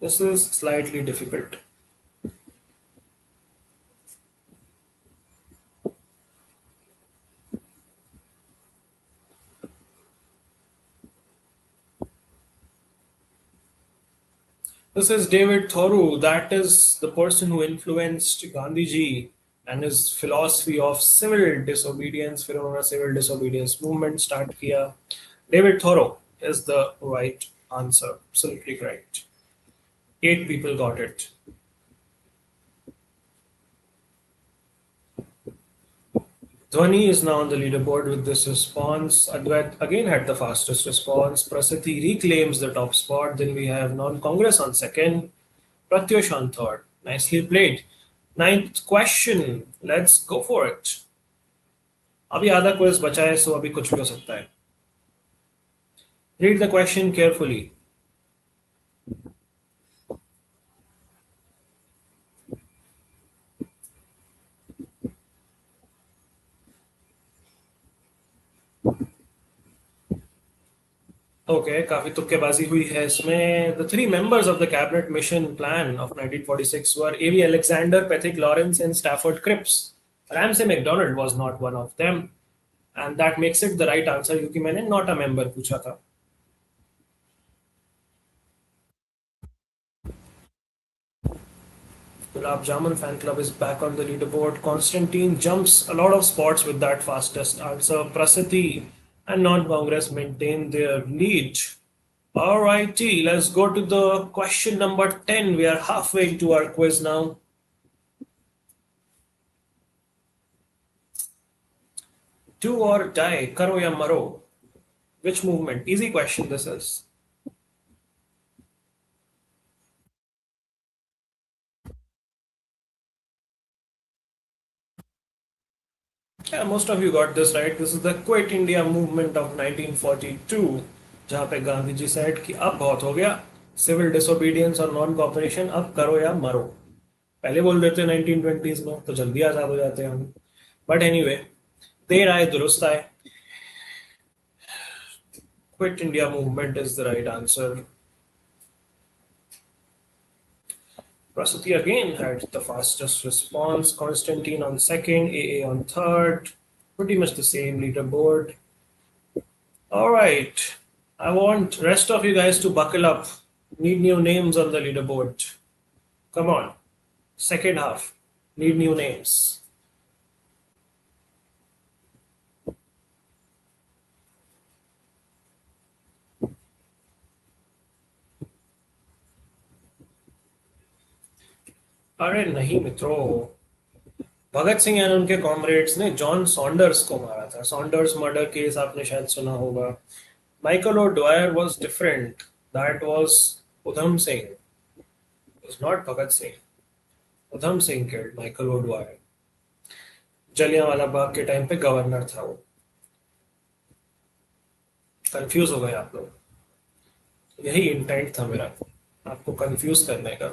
This is slightly difficult. This is David Thoreau. That is the person who influenced Gandhiji and his philosophy of civil disobedience. फिर उन्होंने civil disobedience movement start किया. David Thoreau is the right answer. Absolutely correct. 8 people got it. Dhwani is now on the leaderboard with this response. Advait again had the fastest response. Prasati reclaims the top spot. Then we have non-Congress on second. Pratyush on third. Nicely played. Ninth question. Let's go for it. अभी आधा quiz बचा है, सो अभी कुछ भी हो सकता है. Read the question carefully. Okay, काफी तुक्केबाजी हुई है इसमें. The three members of the cabinet mission plan of 1946 were A.V. Alexander, Patrick Lawrence, and Stafford Cripps. Ramsay MacDonald was not one of them, and that makes it the right answer क्योंकि मैंने not a member पूछा था. Gulab Jamun fan club is back on the leaderboard. Constantine jumps a lot of spots with that fastest answer. Prasati and non-Congress maintain their lead. Alrighty, let's go to the question number 10. We are halfway into our quiz now. Do or die, karo ya maro. Which movement? Easy question this is. Yeah, most of you got this right. This is the Quit India movement of 1942, जहाँ पे Gandhi ji said कि अब बहुत हो गया, civil disobedience और non cooperation, अब करो या मरो। पहले बोल देते 1920s में तो जल्दी आजाद हो जाते हैं हम। बट एनीवे, देर आए दुरुस्त आए। Quit India movement is the right answer. Prasati again had the fastest response. Constantine on second, AA on third. Pretty much the same leaderboard. All right. I want rest of you guys to buckle up. Need new names on the leaderboard. Come on. Second half. Need new names. अरे नहीं मित्रों, Bhagat Singh and उनके comrades ने John Saunders को मारा था। Saunders murder case आपने शायद सुना होगा। Michael O'Dwyer was different, that was Udham Singh, was not Bhagat Singh. Udham Singh killed Michael O'Dwyer. Jallianwala Bagh के टाइम पे गवर्नर था वो। कंफ्यूज हो गए आप लोग, यही इंटेंट था मेरा, आपको कंफ्यूज करने का।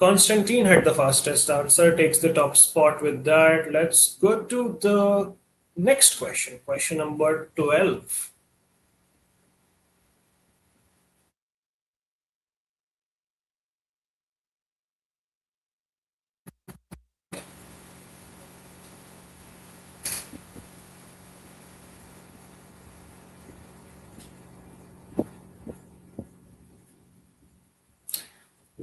Constantine had the fastest answer, takes the top spot with that. Let's go to the next question, question number 12.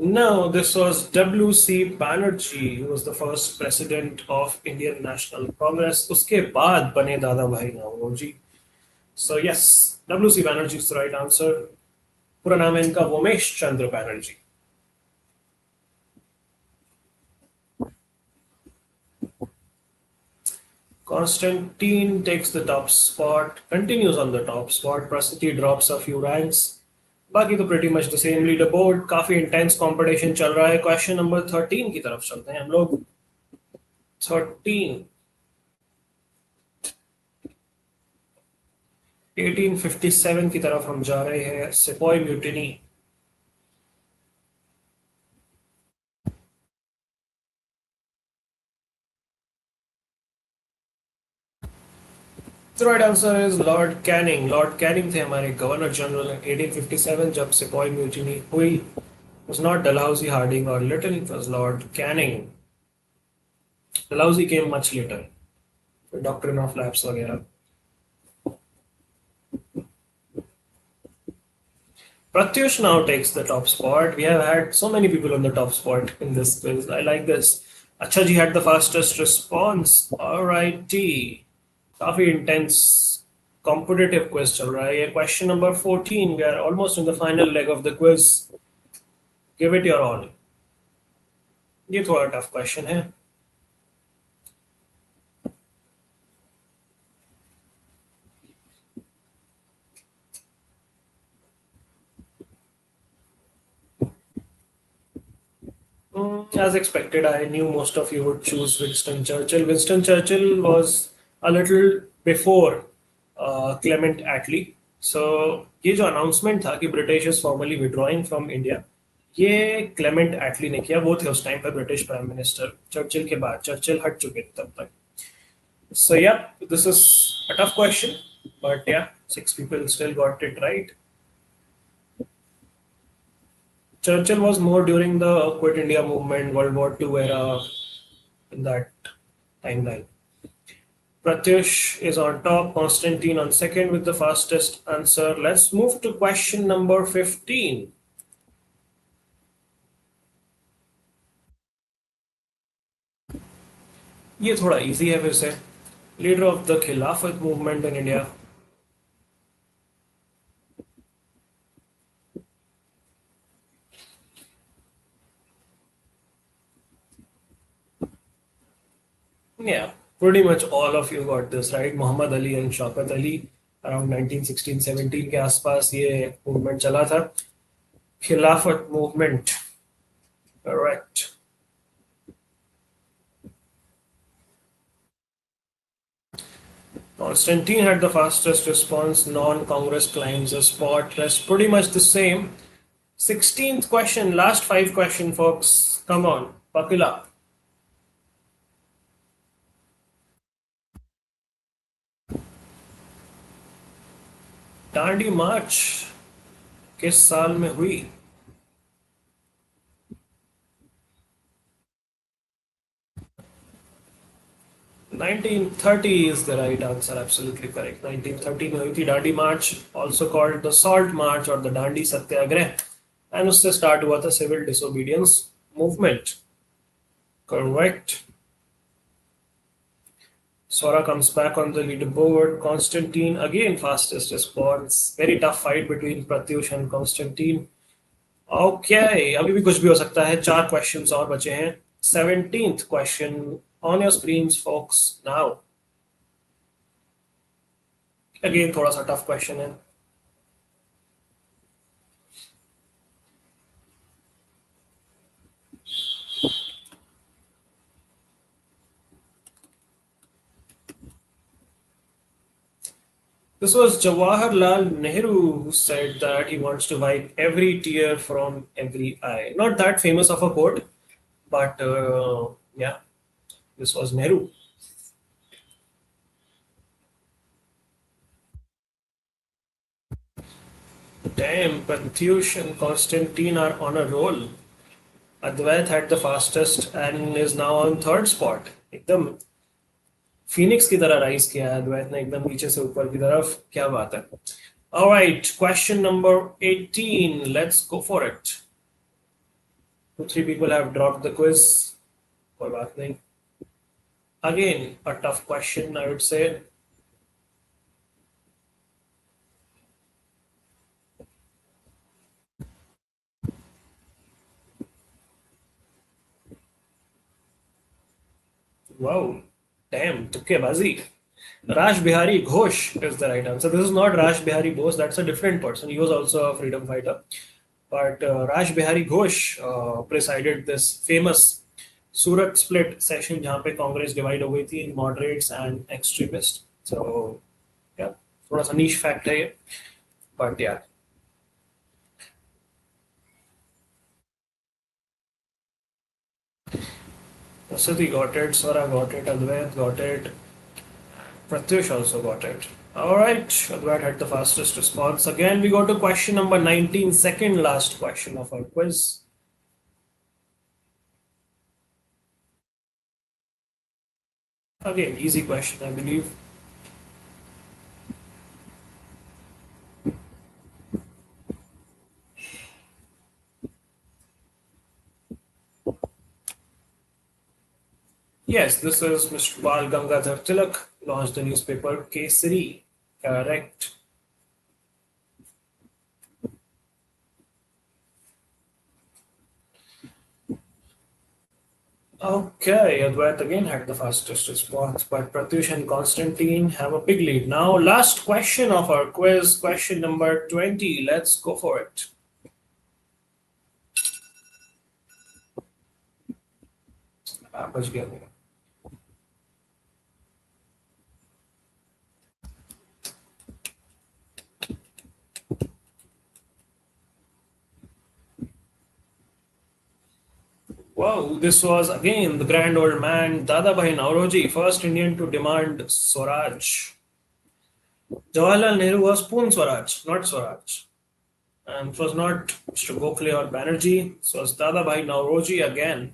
No, this was W.C. Banerjee, who was the first president of Indian National Congress. उसके बाद बने दादा भाई Naoroji. So yes, W.C. Banerjee is the right answer. पूरा नाम है इनका वोमेश चंद्र Banerjee. Constantine takes the top spot, continues on the top spot. Prasati drops a few ranks. बाकी तो pretty much the same leaderboard. काफी intense competition चल रहा है. Question number 13 की तरफ चलते हैं हम लोग. 13. 1857 की तरफ हम जा रहे हैं. Sepoy mutiny. The right answer is Lord Canning. Lord Canning थे हमारे गवर्नर जनरल 1857 जब सिपॉय म्यूटिनी हुई. It was not Dalhousie, Harding or Lytton, it was Lord Canning. Dalhousie came much later. Doctrine of Lapse वगैरह. Pratyush now takes the top spot. We have had so many people on the top spot in this quiz. I like this. Acha ji had the fastest response. Alrighty. काफी intense competitive quiz चल रहा है ये. Question number 14. We are almost in the final leg of the quiz. Give it your all. ये थोड़ा tough question है. As expected, I knew most of you would choose Winston Churchill. Winston Churchill was a little before Clement Attlee. So ये जो announcement था कि British is formally withdrawing from India, ये Clement एटली ने किया. वो थे उस टाइम पर ब्रिटिश प्राइम मिनिस्टर. चर्चिल के बाद चर्चिल हट चुके थे तब तक. So yeah, this is a tough question, but yeah, 6 people still got it right. Churchill was more during the Quit India movement, World War II era, in that timeline. Pratyush is on top, Constantine on second with the fastest answer. Let's move to question number 15. ये थोड़ा easy है फिर से. Leader of the Khilafat movement in India. Yeah, pretty much all of you got this right. Mohammad Ali and Shaukat Ali around 1916-17 के आसपास ये movement चला था. Khilafat movement. Correct. Constantine had the fastest response. Non-Congress climbs a spot. Rest pretty much the same. 16th question, last 5 question, folks. Come on, buckle up. Dandi march किस साल में हुई? 1930 is the right answer, absolutely correct. 1930 में हुई थी दांडी मार्च, also called the Salt March or the Dandi Satyagraha, and उससे start हुआ था civil disobedience movement. Correct. Sora comes back on the leaderboard. Constantine again fastest response. Very tough fight between Pratyush and Constantine. Okay, अभी भी कुछ भी हो सकता है. 4 questions और बचे हैं. 17th question on your screens, folks. Now, again थोड़ा सा tough question है. This was Jawaharlal Nehru who said that he wants to wipe every tear from every eye. Not that famous of a quote, but yeah, this was Nehru. Damn, Pratyush and Constantine are on a roll. Advait had the fastest and is now on 3rd spot. एकदम Phoenix की तरह rise किया है अद्वैत ने, एकदम नीचे से ऊपर की तरफ. क्या बात है. Alright, question number 18. Let's go for it. 2-3 people have dropped the quiz. कोई बात नहीं. Again, a tough question, I would say. Wow. Damn, tukkebazi. Rash Bihari Ghosh is the right answer. This is not Rash Bihari Bose, that's a different person. He was also a freedom fighter. But Rash Bihari Ghosh presided this famous Surat split session जहाँ पे Congress divide हो गई थी in moderates and extremists. So, yeah, थोड़ा सा niche fact है ये. But yeah. Vasudhi got it, Swara got it, Advait got it, Pratyush also got it. Alright, Advait had the fastest response. Again, we go to question number 19, second last question of our quiz. Again, easy question, I believe. Yes, this is Mr. Bal Gangadhar Tilak, launched the newspaper Kesari. Correct. Okay, Advait again had the fastest response, but Pratyush and Constantine have a big lead. Now, last question of our quiz, question number 20. Let's go for it. बच गया मेरा. Wow, this was again the grand old man, Dadabhai Nauroji, first Indian to demand Swaraj. Jawaharlal Nehru was Poon Swaraj, not Swaraj. And it was not Mr. Gokhale or Banerjee, it was Dadabhai Nauroji again.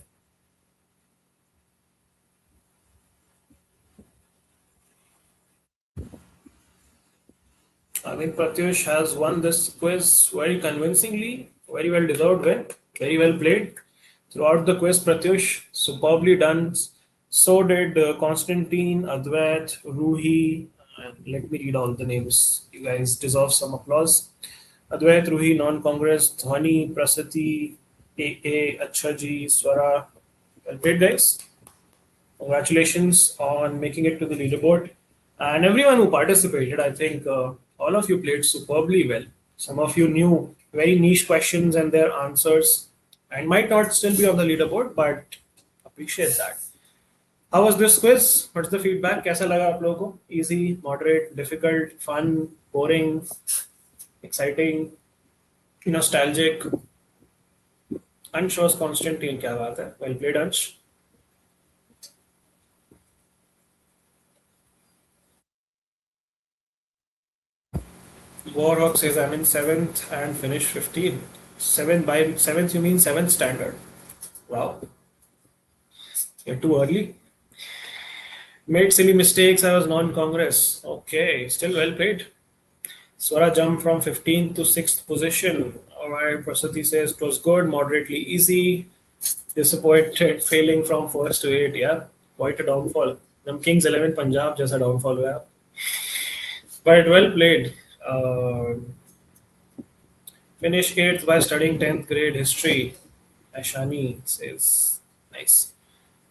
I think Pratyush has won this quiz very convincingly, very well deserved win, very well played. Throughout the quiz, Pratyush superbly done. So did Constantine, Advait, Ruhi. And let me read all the names. You guys deserve some applause. Advait, Ruhi, Non-Congress, Dhwani, Prasati, AA, Achaji, Swara. Well played, guys. Congratulations on making it to the leaderboard. And everyone who participated, I think all of you played superbly well. Some of you knew very niche questions and their answers, and might not still be on the leaderboard, but appreciate that. How was this quiz? What's the feedback? कैसा लगा आप लोगों को? Easy, moderate, difficult, fun, boring, exciting, nostalgic? Ansh was Constantine. क्या बात है? Well played, Ansh. Warhawk says I'm in 7th and finished 15. 7 by 7th, you mean 7th standard. Wow. You're too early. Made silly mistakes. I was non-Congress. Okay, still well played. Swara jumped from 15th to 6th position. Alright, Prasati says it was good, moderately easy. Disappointed, failing from 1st to 8th. Yeah, quite a downfall. Them Kings 11 Punjab जैसा downfall हुआ. But well played. Finish 8th by studying 10th grade history. Ashani says, nice.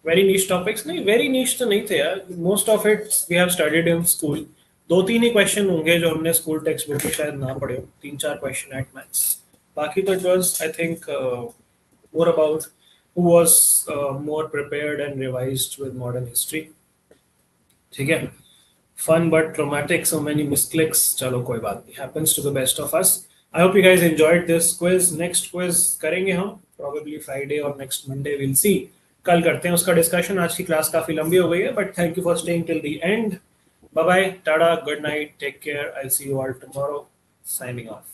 Very niche topics. नहीं, very niche तो नहीं थे यार. Most of it we have studied in school. 2-3 he question होंगे जो हमने स्कूल टेक्स्ट बुक में शायद ना पढ़े हो. 3-4 क्वेश्चन एट मैक्स. बाकी तो it was, I think, more about who was more prepared and revised with modern history. ठीक है. Fun but traumatic, so many misclicks. चलो कोई बात नहीं. Happens to the best of us. I hope you guys enjoyed this quiz. Next quiz करेंगे हम probably Friday or next Monday. We'll see. कल करते हैं उसका डिस्कशन. आज की क्लास काफी लंबी हो गई है, but thank you for staying till the end. Bye bye, tada, good night, take care. I'll see you all tomorrow. Signing off.